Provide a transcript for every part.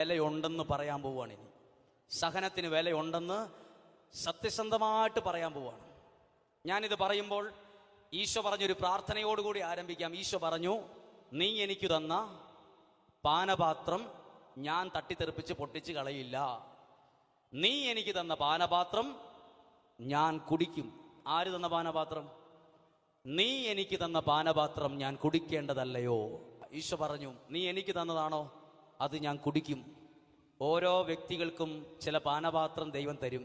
വിലയുണ്ടെന്ന് പറയാൻ പോവുകയാണ്. ഇനി സഹനത്തിന് വിലയുണ്ടെന്ന് സത്യസന്ധമായിട്ട് പറയാൻ പോവുകയാണ്. ഞാനിത് പറയുമ്പോൾ ഈശോ പറഞ്ഞൊരു പ്രാർത്ഥനയോടുകൂടി ആരംഭിക്കാം. ഈശോ പറഞ്ഞു, നീ എനിക്ക് തന്ന പാനപാത്രം ഞാൻ തട്ടിത്തെറിപ്പിച്ച് പൊട്ടിച്ച് കളയില്ല. നീ എനിക്ക് തന്ന പാനപാത്രം ഞാൻ കുടിക്കും. ആര് തന്ന പാനപാത്രം? നീ എനിക്ക് തന്ന പാനപാത്രം ഞാൻ കുടിക്കേണ്ടതല്ലയോ? ഈശോ പറഞ്ഞു, നീ എനിക്ക് തന്നതാണോ? അത് ഞാൻ കുടിക്കും. ഓരോ വ്യക്തികൾക്കും ചില പാനപാത്രം ദൈവം തരും.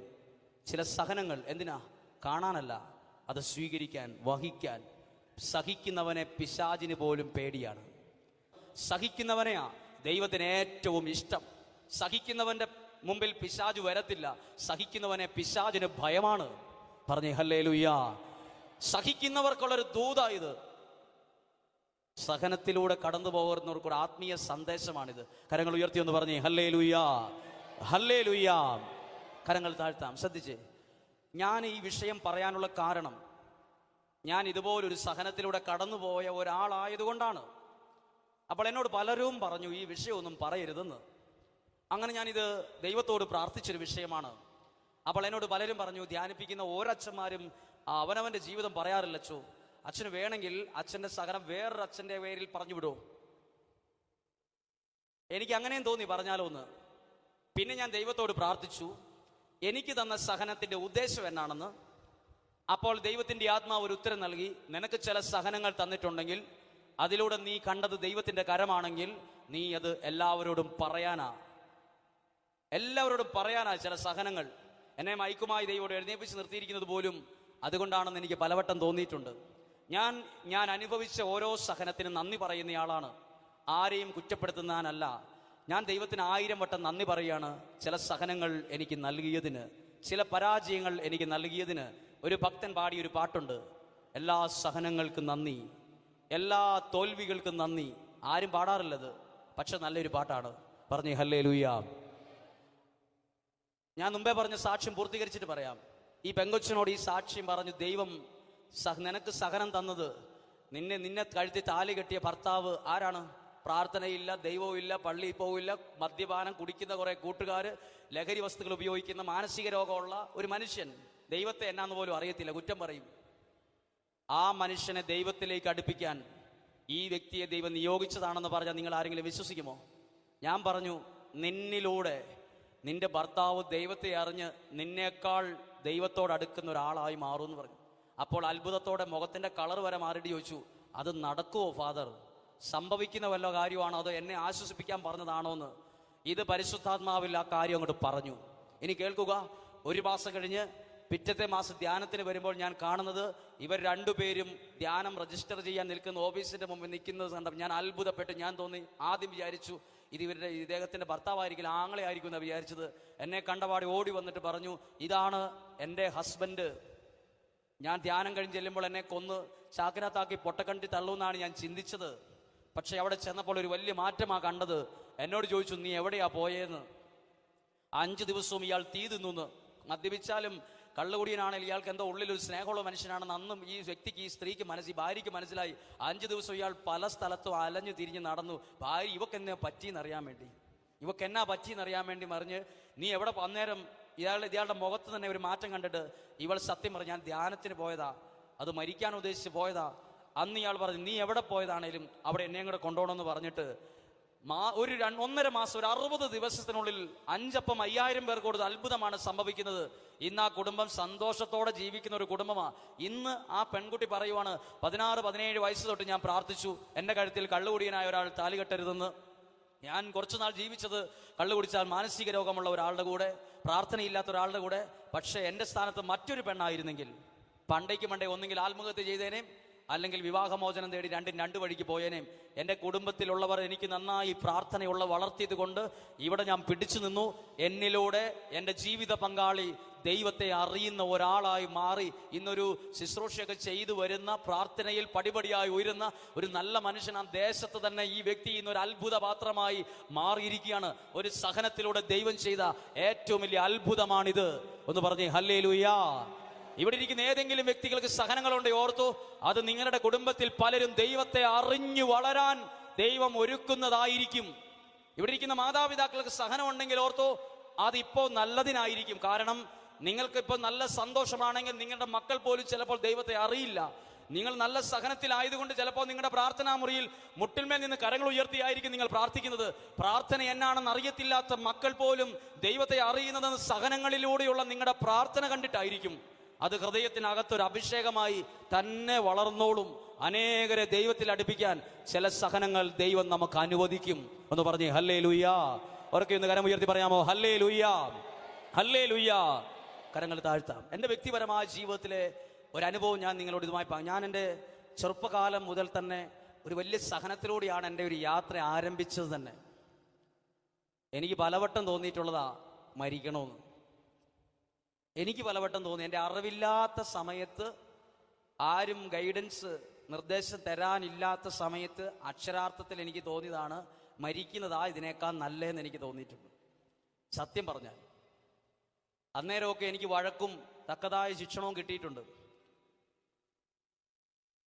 ചില സഹനങ്ങൾ എന്തിനാ? കാണാനല്ല, അത് സ്വീകരിക്കാൻ, വഹിക്കാൻ. സഹിക്കുന്നവനെ പിശാചിന് പോലും പേടിയാണ്. സഹിക്കുന്നവനെയാ ദൈവത്തിന് ഏറ്റവും ഇഷ്ടം. സഹിക്കുന്നവന്റെ മുമ്പിൽ പിശാച് വരത്തില്ല. സഹിക്കുന്നവനെ പിശാചിന് ഭയമാണ്. പറഞ്ഞേ ഹല്ലേലൂയാ. സഹിക്കുന്നവർക്കുള്ളൊരു ദൂതാ ഇത്. സഹനത്തിലൂടെ കടന്നു പോകുന്നവർക്കൊരു ആത്മീയ സന്ദേശമാണിത്. കരങ്ങൾ ഉയർത്തി ഒന്ന് പറഞ്ഞേ ഹല്ലേലൂയാ, ഹല്ലേലൂയാ. കരങ്ങൾ താഴ്ത്താം. ശ്രദ്ധിച്ചേ, ഞാൻ ഈ വിഷയം പറയാനുള്ള കാരണം, ഞാൻ ഇതുപോലൊരു സഹനത്തിലൂടെ കടന്നുപോയ ഒരാളായതുകൊണ്ടാണ്. അപ്പോൾ എന്നോട് പലരും പറഞ്ഞു ഈ വിഷയമൊന്നും പറയരുതെന്ന്. അങ്ങനെ ഞാനിത് ദൈവത്തോട് പ്രാർത്ഥിച്ചൊരു വിഷയമാണ്. അപ്പോൾ എന്നോട് പലരും പറഞ്ഞു, ധ്യാനിപ്പിക്കുന്ന ഓരച്ഛന്മാരും അവനവൻ്റെ ജീവിതം പറയാറില്ല അച്ചോ. അച്ഛന് വേണമെങ്കിൽ അച്ഛൻ്റെ സഹനം വേറൊരു അച്ഛൻ്റെ പേരിൽ പറഞ്ഞു വിടുമോ? എനിക്ക് അങ്ങനെയും തോന്നി പറഞ്ഞാലോ എന്ന്. പിന്നെ ഞാൻ ദൈവത്തോട് പ്രാർത്ഥിച്ചു, എനിക്ക് തന്ന സഹനത്തിൻ്റെ ഉദ്ദേശം എന്നാണെന്ന്. അപ്പോൾ ദൈവത്തിൻ്റെ ആത്മാവ് ഒരു ഉത്തരം നൽകി, നിനക്ക് ചില സഹനങ്ങൾ തന്നിട്ടുണ്ടെങ്കിൽ അതിലൂടെ നീ കണ്ടത് ദൈവത്തിൻ്റെ കരമാണെങ്കിൽ നീ അത് എല്ലാവരോടും പറയാനാ ചില സഹനങ്ങൾ. എന്നെ മൈക്കുമായി ദൈവോട് എഴുന്നേൽപ്പിച്ച് നിർത്തിയിരിക്കുന്നത് പോലും അതുകൊണ്ടാണെന്ന് എനിക്ക് പലവട്ടം തോന്നിയിട്ടുണ്ട്. ഞാൻ അനുഭവിച്ച ഓരോ സഹനത്തിനും നന്ദി പറയുന്നയാളാണ്. ആരെയും കുറ്റപ്പെടുത്തുന്നതിനല്ല. ഞാൻ ദൈവത്തിന് 1000 വട്ടം നന്ദി പറയുകയാണ് ചില സഹനങ്ങൾ എനിക്ക് നൽകിയതിന്, ചില പരാജയങ്ങൾ എനിക്ക് നൽകിയതിന്. ഒരു ഭക്തൻ പാടിയൊരു പാട്ടുണ്ട്, എല്ലാ സഹനങ്ങൾക്കും നന്ദി, എല്ലാ തോൽവികൾക്കും നന്ദി. ആരും പാടാറില്ലത്, പക്ഷെ നല്ലൊരു പാട്ടാണ്. പറഞ്ഞേ ഹല്ലേലൂയാ. ഞാൻ മുമ്പേ പറഞ്ഞ സാക്ഷ്യം പൂർത്തീകരിച്ചിട്ട് പറയാം. ഈ പെങ്കൊച്ചിനോട് ഈ സാക്ഷ്യം പറഞ്ഞു, ദൈവം നിനക്ക് സഹനം തന്നത്, നിന്നെ കഴുത്തി താലി കെട്ടിയ ഭർത്താവ് ആരാണ്? പ്രാർത്ഥനയില്ല, ദൈവവും ഇല്ല, പള്ളിയിൽ പോവില്ല, മദ്യപാനം കുടിക്കുന്ന കുറെ കൂട്ടുകാർ, ലഹരി വസ്തുക്കൾ ഉപയോഗിക്കുന്ന മാനസിക രോഗമുള്ള ഒരു മനുഷ്യൻ. ദൈവത്തെ എന്നാന്ന് പോലും അറിയത്തില്ല, കുറ്റം പറയും. ആ മനുഷ്യനെ ദൈവത്തിലേക്ക് അടുപ്പിക്കാൻ ഈ വ്യക്തിയെ ദൈവം നിയോഗിച്ചതാണെന്ന് പറഞ്ഞാൽ നിങ്ങൾ ആരെങ്കിലും വിശ്വസിക്കുമോ? ഞാൻ പറഞ്ഞു, നിന്നിലൂടെ നിന്റെ ഭർത്താവ് ദൈവത്തെ അറിഞ്ഞ് നിന്നേക്കാൾ ദൈവത്തോട് അടുക്കുന്ന ഒരാളായി മാറുമെന്ന് പറഞ്ഞു. അപ്പോൾ അത്ഭുതത്തോടെ മുഖത്തിൻ്റെ കളർ വരെ മാറിയിട്ട് ചോദിച്ചു, അത് നടക്കുമോ ഫാദർ? സംഭവിക്കുന്ന വല്ല കാര്യമാണോ, അതോ എന്നെ ആശ്വസിപ്പിക്കാൻ പറഞ്ഞതാണോ എന്ന്. ഇത് പരിശുദ്ധാത്മാവിൽ ആ കാര്യം അങ്ങോട്ട് പറഞ്ഞു. ഇനി കേൾക്കുക. 1 മാസം കഴിഞ്ഞ് പിറ്റത്തെ മാസം ധ്യാനത്തിന് വരുമ്പോൾ ഞാൻ കാണുന്നത് ഇവർ രണ്ടുപേരും ധ്യാനം രജിസ്റ്റർ ചെയ്യാൻ നിൽക്കുന്ന ഓഫീസിന്റെ മുമ്പിൽ നിൽക്കുന്നത് കണ്ടപ്പോൾ ഞാൻ അത്ഭുതപ്പെട്ടു. ഞാൻ ആദ്യം വിചാരിച്ചു ഇത് ഇദ്ദേഹത്തിന്റെ ഭർത്താവായിരിക്കില്ല, ആങ്ങളെ ആയിരിക്കും എന്നാണ് വിചാരിച്ചത്. എന്നെ കണ്ടപാടി ഓടി വന്നിട്ട് പറഞ്ഞു, ഇതാണ് എൻ്റെ ഹസ്ബൻഡ്. ഞാൻ ധ്യാനം കഴിഞ്ഞ് ചെല്ലുമ്പോൾ എന്നെ കൊന്ന് ചാക്കിനകത്താക്കി പൊട്ടക്കണ്ടി തള്ളുമെന്നാണ് ഞാൻ ചിന്തിച്ചത്. പക്ഷെ അവിടെ ചെന്നപ്പോൾ ഒരു വലിയ മാറ്റമാണ് കണ്ടത്. എന്നോട് ചോദിച്ചു, നീ എവിടെയാ പോയെന്ന്. 5 ദിവസവും ഇയാൾ തീ തിന്നു. മദ്യപിച്ചാലും കള്ളുകുടിയനാണെങ്കിൽ ഇയാൾക്ക് എന്തോ ഉള്ളിലൊരു സ്നേഹമുള്ള മനുഷ്യനാണെന്ന് അന്നും ഈ വ്യക്തിക്ക്, ഈ സ്ത്രീക്ക് ഭാര്യയ്ക്ക് മനസ്സിലായി. 5 ദിവസം ഇയാൾ പല സ്ഥലത്തും അലഞ്ഞു തിരിഞ്ഞ് നടന്നു. ഭാര്യ ഇവക്കെന്നാ പറ്റിയെന്നറിയാൻ വേണ്ടി മറിഞ്ഞ്, നീ എവിടെ അന്നേരം ഇയാളുടെ മുഖത്ത് തന്നെ ഒരു മാറ്റം കണ്ടിട്ട് ഇവൾ സത്യം പറഞ്ഞു, ഞാൻ ധ്യാനത്തിന് പോയതാ, അത് മരിക്കാൻ ഉദ്ദേശിച്ച് പോയതാ. അന്ന് ഇയാൾ പറഞ്ഞു, നീ എവിടെ പോയതാണേലും അവിടെ എന്നെയും കൂടെ കൊണ്ടുപോകണമെന്ന് പറഞ്ഞിട്ട് 1.5 മാസം, ഒരു 60 ദിവസത്തിനുള്ളിൽ 5 അപ്പം 5000 പേർക്ക് കൊടുത്ത് അത്ഭുതമാണ് സംഭവിക്കുന്നത്. ഇന്ന് ആ കുടുംബം സന്തോഷത്തോടെ ജീവിക്കുന്ന ഒരു കുടുംബമാണ്. ഇന്ന് ആ പെൺകുട്ടി പറയുവാണ്, 16-17 വയസ്സ് തൊട്ട് ഞാൻ പ്രാർത്ഥിച്ചു എൻ്റെ കഴുത്തിൽ കള്ളുകുടിയനായ ഒരാൾ താലി കെട്ടരുതെന്ന്. ഞാൻ കുറച്ചുനാൾ ജീവിച്ചത് കള്ളു കുടിച്ചാൽ മാനസിക രോഗമുള്ള ഒരാളുടെ കൂടെ, പ്രാർത്ഥനയില്ലാത്ത ഒരാളുടെ കൂടെ. പക്ഷേ എൻ്റെ സ്ഥാനത്ത് മറ്റൊരു പെണ്ണായിരുന്നെങ്കിൽ പണ്ടേക്ക് ഒന്നെങ്കിൽ ആത്മഹത്യ ചെയ്തേനേം, അല്ലെങ്കിൽ വിവാഹമോചനം തേടി 2 വഴിക്ക് പോയേനേം. എൻ്റെ കുടുംബത്തിലുള്ളവർ എനിക്ക് നന്നായി പ്രാർത്ഥനയുള്ള വളർത്തിയത് കൊണ്ട് ഇവിടെ ഞാൻ പിടിച്ചു നിന്നു. എന്നിലൂടെ എൻ്റെ ജീവിത പങ്കാളി ദൈവത്തെ അറിയുന്ന ഒരാളായി മാറി ഇന്നൊരു ശുശ്രൂഷയൊക്കെ ചെയ്തു വരുന്ന, പ്രാർത്ഥനയിൽ പടിപടിയായി ഉയരുന്ന ഒരു നല്ല മനുഷ്യൻ. ആ ദേശത്ത് തന്നെ ഈ വ്യക്തി ഇന്നൊരു അത്ഭുത പാത്രമായി മാറിയിരിക്കുകയാണ്. ഒരു സഹനത്തിലൂടെ ദൈവം ചെയ്ത ഏറ്റവും വലിയ അത്ഭുതമാണിത്. ഒന്ന് പറഞ്ഞേ ഹല്ലേലൂയാ. ഇവിടെ ഇരിക്കുന്ന ഏതെങ്കിലും വ്യക്തികൾക്ക് സഹനങ്ങളുണ്ട്, ഓർത്തു, അത് നിങ്ങളുടെ കുടുംബത്തിൽ പലരും ദൈവത്തെ അറിഞ്ഞു വളരാൻ ദൈവം ഒരുക്കുന്നതായിരിക്കും. ഇവിടെ ഇരിക്കുന്ന മാതാപിതാക്കൾക്ക് സഹനം ഉണ്ടെങ്കിൽ ഓർത്തോ, അതിപ്പോ നല്ലതിനായിരിക്കും. കാരണം നിങ്ങൾക്ക് ഇപ്പോൾ നല്ല സന്തോഷമാണെങ്കിൽ നിങ്ങളുടെ മക്കൾ പോലും ചിലപ്പോൾ ദൈവത്തെ അറിയില്ല. നിങ്ങൾ നല്ല സഹനത്തിലായതുകൊണ്ട് ചിലപ്പോൾ നിങ്ങളുടെ പ്രാർത്ഥനാ മുറിയിൽ മുട്ടിന്മേൽ നിന്ന് കരങ്ങൾ ഉയർത്തിയായിരിക്കും നിങ്ങൾ പ്രാർത്ഥിക്കുന്നത്. പ്രാർത്ഥന എന്നാണെന്ന് അറിയത്തില്ലാത്ത മക്കൾ പോലും ദൈവത്തെ അറിയുന്നത് സഹനങ്ങളിലൂടെയുള്ള നിങ്ങളുടെ പ്രാർത്ഥന കണ്ടിട്ടായിരിക്കും. അത് ഹൃദയത്തിനകത്തൊരു അഭിഷേകമായി തന്നെ വളർന്നോളും. അനേകരെ ദൈവത്തിൽ അടുപ്പിക്കാൻ ചില സഹനങ്ങൾ ദൈവം നമുക്ക് അനുവദിക്കും. ഒന്ന് പറഞ്ഞേ ഹല്ലേലൂയാ. ഉറക്കെ ഒന്ന് കരം ഉയർത്തി പറയാമോ? ഹല്ലേലൂയാ, ഹല്ലേലൂയാ. കരങ്ങൾ താഴ്ത്താം. എൻ്റെ വ്യക്തിപരമായ ജീവിതത്തിലെ ഒരു അനുഭവം ഞാൻ നിങ്ങളോട് ഇതുമായി ഞാൻ എൻ്റെ ചെറുപ്പകാലം മുതൽ തന്നെ ഒരു വലിയ സഹനത്തിലൂടെയാണ് എൻ്റെ ഒരു യാത്ര ആരംഭിച്ചത് തന്നെ. എനിക്ക് പലവട്ടം തോന്നിയിട്ടുള്ളതാ മരിക്കണമെന്ന്. എനിക്ക് പലവട്ടം തോന്നി. എൻ്റെ അറിവില്ലാത്ത സമയത്ത്, ആരും ഗൈഡൻസ് നിർദ്ദേശം തരാനില്ലാത്ത സമയത്ത് അക്ഷരാർത്ഥത്തിൽ എനിക്ക് തോന്നിയതാണ് മരിക്കുന്നതാ ഇതിനേക്കാൾ നല്ലതെന്ന് എനിക്ക് തോന്നിയിട്ടുണ്ട്. സത്യം പറഞ്ഞാൽ അന്നേരമൊക്കെ എനിക്ക് വഴക്കും തക്കതായ ശിക്ഷണവും കിട്ടിയിട്ടുണ്ട്.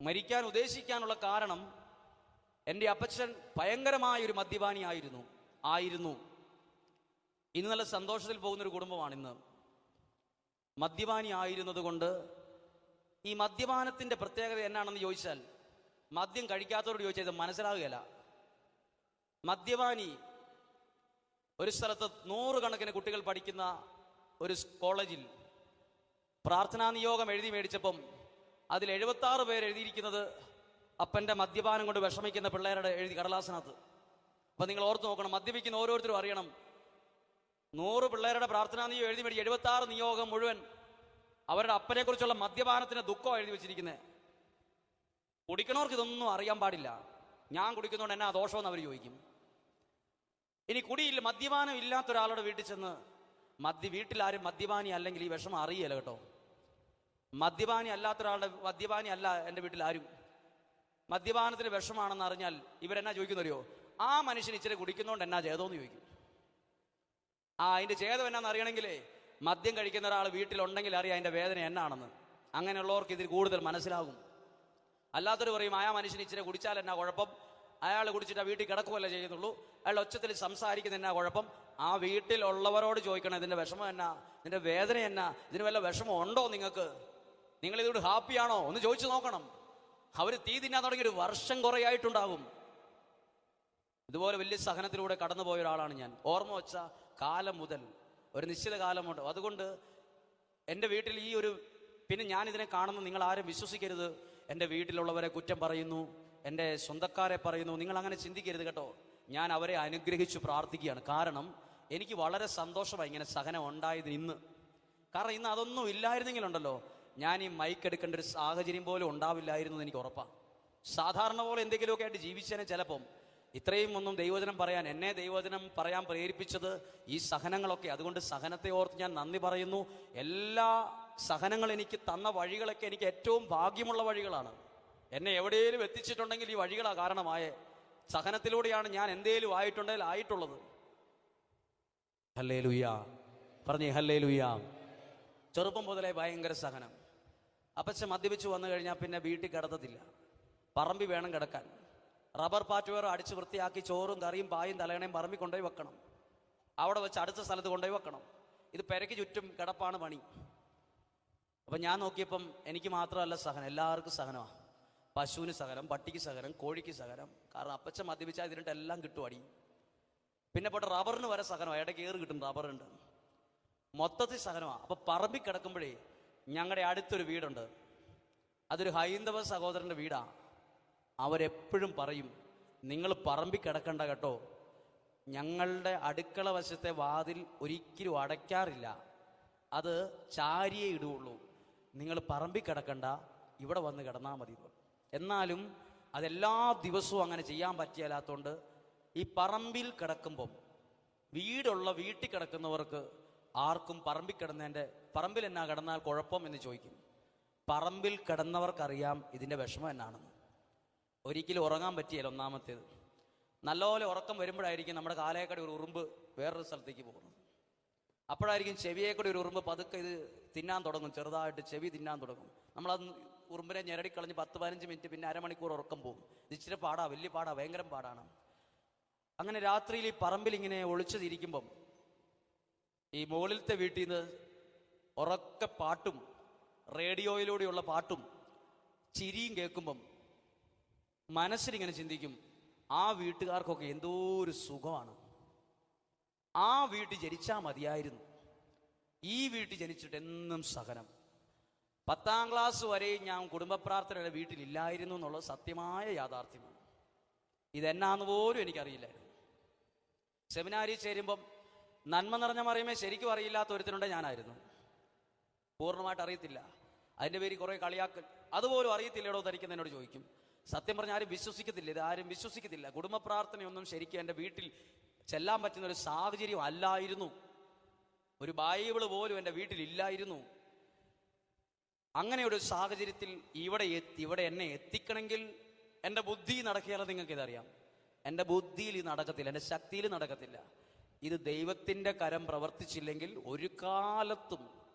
മരിക്കാൻ ഉദ്ദേശിക്കാനുള്ള കാരണം, എൻ്റെ അപ്പച്ചൻ ഭയങ്കരമായൊരു മദ്യപാനിയായിരുന്നു. ഇന്ന് നല്ല സന്തോഷത്തിൽ പോകുന്നൊരു കുടുംബമാണ്. ഇന്ന് മദ്യപാനി ആയിരുന്നത് കൊണ്ട് ഈ മദ്യപാനത്തിൻ്റെ പ്രത്യേകത എന്നാണെന്ന് ചോദിച്ചാൽ, മദ്യം കഴിക്കാത്തവരോട് ചോദിച്ചാൽ ഇത് മനസ്സിലാകുകയില്ല. മദ്യപാനി ഒരു സ്ഥലത്ത് 100 കണക്കിന് കുട്ടികൾ പഠിക്കുന്ന ഒരു കോളേജിൽ പ്രാർത്ഥനാ നിയോഗം എഴുതി മേടിച്ചപ്പം അതിൽ 76 പേര് എഴുതിയിരിക്കുന്നത് അപ്പൻ്റെ മദ്യപാനം കൊണ്ട് വിഷമിക്കുന്ന പിള്ളേരുടെ എഴുതി കടലാസിനകത്ത്. അപ്പം നിങ്ങൾ ഓർത്ത് നോക്കണം, മദ്യപിക്കുന്ന ഓരോരുത്തരും അറിയണം, 100 പിള്ളേരുടെ പ്രാർത്ഥനാ നിയോഗം എഴുതി മേടിച്ച് 76 നിയോഗം മുഴുവൻ അവരുടെ അപ്പനെ കുറിച്ചുള്ള മദ്യപാനത്തിന് ദുഃഖം എഴുതി വെച്ചിരിക്കുന്നത്. കുടിക്കണവർക്ക് ഇതൊന്നും അറിയാൻ പാടില്ല. ഞാൻ കുടിക്കുന്നതുകൊണ്ട് എന്നാ ദോഷമെന്ന് അവർ ചോദിക്കും. ഇനി കുടിയില്ല, മദ്യപാനം ഇല്ലാത്ത ഒരാളുടെ വീട്ടിൽ ചെന്ന് വീട്ടിലാരും മദ്യപാനി അല്ലെങ്കിൽ ഈ വിഷമം അറിയില്ല കേട്ടോ. മദ്യപാനി അല്ലാത്ത ഒരാളുടെ മദ്യപാനി അല്ല എൻ്റെ വീട്ടിൽ ആരും, മദ്യപാനത്തിന് വിഷമാണെന്ന് അറിഞ്ഞാൽ ഇവരെന്നാ ചോദിക്കുന്നറിയോ? ആ മനുഷ്യൻ ഇച്ചിരി കുടിക്കുന്നതുകൊണ്ട് എന്നാ ചെയ്തോന്ന് ചോദിക്കും. അതിൻ്റെ ഛേദം എന്നാന്ന് അറിയണമെങ്കിലേ മദ്യം കഴിക്കുന്ന ഒരാൾ വീട്ടിലുണ്ടെങ്കിൽ അറിയാം അതിൻ്റെ വേദന എന്നാണെന്ന്. അങ്ങനെയുള്ളവർക്ക് ഇതിൽ കൂടുതൽ മനസ്സിലാകും. അല്ലാത്തൊരു പറയും ആ മനുഷ്യൻ ഇച്ചിരി കുടിച്ചാൽ എന്നാ കുഴപ്പം, അയാൾ കുടിച്ചിട്ട് ആ വീട്ടിൽ കിടക്കുകയല്ലേ ചെയ്യുന്നുള്ളൂ, അയാൾ ഒച്ചത്തിൽ സംസാരിക്കുന്ന എന്നാ കുഴപ്പം. ആ വീട്ടിലുള്ളവരോട് ചോദിക്കണം ഇതിൻ്റെ വിഷമം എന്നാ, ഇതിൻ്റെ വേദന എന്നാ, ഇതിന് വല്ല വിഷമം ഉണ്ടോ നിങ്ങൾക്ക്, നിങ്ങളിതോട് ഹാപ്പിയാണോ ഒന്ന് ചോദിച്ചു നോക്കണം. അവർ തീ തിന്നാൻ തുടങ്ങി 1 വർഷം കുറേയായിട്ടുണ്ടാകും. ഇതുപോലെ വലിയ സഹനത്തിലൂടെ കടന്നുപോയ ഒരാളാണ് ഞാൻ. ഓർമ്മ വെച്ച കാലം മുതൽ ഒരു നിശ്ചിത കാലമുണ്ട്. അതുകൊണ്ട് എൻ്റെ വീട്ടിൽ പിന്നെ ഞാനിതിനെ കാണുന്ന നിങ്ങൾ ആരും വിശ്വസിക്കരുത്. എൻ്റെ വീട്ടിലുള്ളവരെ കുറ്റം പറയുന്നു, എൻ്റെ സ്വന്തക്കാരെ പറയുന്നു, നിങ്ങൾ അങ്ങനെ ചിന്തിക്കരുത് കേട്ടോ. ഞാൻ അവരെ അനുഗ്രഹിച്ചു പ്രാർത്ഥിക്കുകയാണ്. കാരണം എനിക്ക് വളരെ സന്തോഷമായി ഇങ്ങനെ സഹനം ഉണ്ടായത് ഇന്ന്. കാരണം ഇന്ന് അതൊന്നും ഇല്ലായിരുന്നെങ്കിലുണ്ടല്ലോ ഞാൻ ഈ മൈക്ക് എടുക്കേണ്ട ഒരു സാഹചര്യം പോലും ഉണ്ടാവില്ലായിരുന്നു എന്ന് എനിക്ക് ഉറപ്പാണ്. സാധാരണ പോലെ എന്തെങ്കിലുമൊക്കെ ആയിട്ട് ജീവിച്ചേനെ. ചിലപ്പം ഇത്രയും ഒന്നും എന്നെ ദൈവവചനം പറയാൻ പ്രേരിപ്പിച്ചത് ഈ സഹനങ്ങളൊക്കെ. അതുകൊണ്ട് സഹനത്തെ ഓർത്ത് ഞാൻ നന്ദി പറയുന്നു. എല്ലാ സഹനങ്ങൾ എനിക്ക് തന്ന വഴികളൊക്കെ എനിക്ക് ഏറ്റവും ഭാഗ്യമുള്ള വഴികളാണ്. എന്നെ എവിടെയെങ്കിലും എത്തിച്ചിട്ടുണ്ടെങ്കിൽ ഈ വഴികളാണ് കാരണമായ. സഹനത്തിലൂടെയാണ് ഞാൻ എന്തേലും ആയിട്ടുള്ളത്. ഹല്ലേലൂയ പറഞ്ഞേ, ഹല്ലേലൂയ. ചെറുപ്പം മുതലേ ഭയങ്കര സഹനം. അപ്പച്ചൻ മദ്യപിച്ച് വന്നു കഴിഞ്ഞാൽ പിന്നെ വീട്ടിൽ കിടത്തത്തില്ല, പറമ്പി വേണം കിടക്കാൻ. റബ്ബർ പാറ്റുവേർ അടിച്ച് വൃത്തിയാക്കി ചോറും കറിയും പായും തലയണയും പറമ്പിൽ കൊണ്ടുപോയി വെക്കണം. അവിടെ വെച്ച് അടുത്ത സ്ഥലത്ത് കൊണ്ടുപോയി വെക്കണം. ഇത് പെരയ്ക്ക് ചുറ്റും കിടപ്പാണ് പണി. അപ്പം ഞാൻ നോക്കിയപ്പം എനിക്ക് മാത്രമല്ല സഹനം, എല്ലാവർക്കും സഹനമാണ്. പശുവിന് സഹനം, പട്ടിക്ക് സഹനം, കോഴിക്ക് സഹനം. കാരണം അപ്പച്ചൻ മദ്യപിച്ചാൽ ഇതിനിട്ട് എല്ലാം കിട്ടും അടി. പിന്നെ പോട്ടെ റബ്ബറിന് വരെ സഹനമാണ്, ഇടയ്ക്ക് ഏറ് കിട്ടും, റബ്ബറുണ്ട്, മൊത്തത്തിൽ സഹനമാണ്. അപ്പം പറമ്പിൽ കിടക്കുമ്പോഴേ ഞങ്ങളുടെ അടുത്തൊരു വീടുണ്ട്, അതൊരു ഹൈന്ദവ സഹോദരൻ്റെ വീടാണ്. അവരെപ്പോഴും പറയും, നിങ്ങൾ പറമ്പിൽ കിടക്കണ്ട കേട്ടോ, ഞങ്ങളുടെ അടുക്കള വശത്തെ വാതിൽ ഒരിക്കലും അടയ്ക്കാറില്ല, അത് ചാരിയേ ഇടുകയുള്ളൂ, നിങ്ങൾ പറമ്പിൽ കിടക്കണ്ട, ഇവിടെ വന്ന് കിടന്നാൽ മതി. എന്നാലും അതെല്ലാ ദിവസവും അങ്ങനെ ചെയ്യാൻ പറ്റിയല്ലാത്തതുകൊണ്ട് ഈ പറമ്പിൽ കിടക്കുമ്പം വീട്ടിൽ കിടക്കുന്നവർക്ക് ആർക്കും പറമ്പിൽ എന്നാ കിടന്നാൽ കുഴപ്പം എന്ന് ചോദിക്കും. പറമ്പിൽ കിടന്നവർക്കറിയാം ഇതിൻ്റെ വിഷമം എന്നാണെന്ന്. ഒരിക്കലും ഉറങ്ങാൻ പറ്റിയല്ല. ഒന്നാമത്തേത്, നല്ലപോലെ ഉറക്കം വരുമ്പോഴായിരിക്കും നമ്മുടെ കാലയേക്കടി ഒരു ഉറുമ്പ് വേറൊരു സ്ഥലത്തേക്ക് പോകുന്നത്. അപ്പോഴായിരിക്കും ചെവിയേക്കൂടി ഒരു ഉറുമ്പ് പതുക്കെ ഇത് തിന്നാൻ തുടങ്ങും, ചെറുതായിട്ട് ചെവി തിന്നാൻ തുടങ്ങും. നമ്മളത് ഉറുമ്പിനെ ഞെരടിക്കളഞ്ഞ് 10-15 മിനിറ്റ്, പിന്നെ അരമണിക്കൂർ ഉറക്കം പോകും. ഇത് ഇച്ചിരി വലിയ ഭയങ്കര പാടാണ്. അങ്ങനെ രാത്രിയിൽ ഈ പറമ്പിൽ ഇങ്ങനെ ഒളിച്ചതിരിക്കുമ്പം ഈ മുകളിലത്തെ വീട്ടിൽ നിന്ന് ഉറക്കെ പാട്ടും റേഡിയോയിലൂടെയുള്ള പാട്ടും ചിരിയും കേൾക്കുമ്പം മനസ്സിലിങ്ങനെ ചിന്തിക്കും, ആ വീട്ടുകാർക്കൊക്കെ എന്തോ ഒരു സുഖമാണ്. ആ വീട്ടിൽ ജനിച്ചാൽ മതിയായിരുന്നു. ഈ വീട്ടിൽ ജനിച്ചിട്ട് എന്നും സഹനം. 10ാം ക്ലാസ് വരെയും ഞാൻ കുടുംബ പ്രാർത്ഥനയുടെ വീട്ടിലില്ലായിരുന്നു എന്നുള്ളത് സത്യമായ യാഥാർത്ഥ്യമാണ്. ഇതെന്നാന്ന് പോലും എനിക്കറിയില്ലായിരുന്നു. സെമിനാരിൽ ചേരുമ്പം നന്മ നിറഞ്ഞ മറിയമേ ശരിക്കും അറിയില്ലാത്ത ഒരുത്തനുണ്ട്, ഞാനായിരുന്നു. പൂർണ്ണമായിട്ട് അറിയത്തില്ല. അതിൻ്റെ പേര് കുറേ കളിയാക്കൽ. അതുപോലും അറിയത്തില്ലടോ തനിക്കെന്ന് എന്നോട് ചോദിക്കും. സത്യം പറഞ്ഞാൽ ആരും വിശ്വസിക്കത്തില്ല, ഇത് ആരും വിശ്വസിക്കത്തില്ല. കുടുംബ പ്രാർത്ഥനയൊന്നും ശരിക്കും എൻ്റെ വീട്ടിൽ ചെല്ലാൻ പറ്റുന്ന ഒരു സാഹചര്യം അല്ലായിരുന്നു. ഒരു ബൈബിള് പോലും എൻ്റെ വീട്ടിലില്ലായിരുന്നു. അങ്ങനെ ഒരു സാഹചര്യത്തിൽ ഇവിടെ എന്നെ എത്തിക്കണമെങ്കിൽ എൻ്റെ ബുദ്ധി നടക്കുകയല്ല. നിങ്ങൾക്ക് ഇതറിയാം, എൻ്റെ ബുദ്ധിയിൽ ഇത് നടക്കത്തില്ല, എൻ്റെ ശക്തിയിൽ നടക്കത്തില്ല. ഇത് ദൈവത്തിൻ്റെ കരം പ്രവർത്തിച്ചില്ലെങ്കിൽ ഒരു കാലത്തും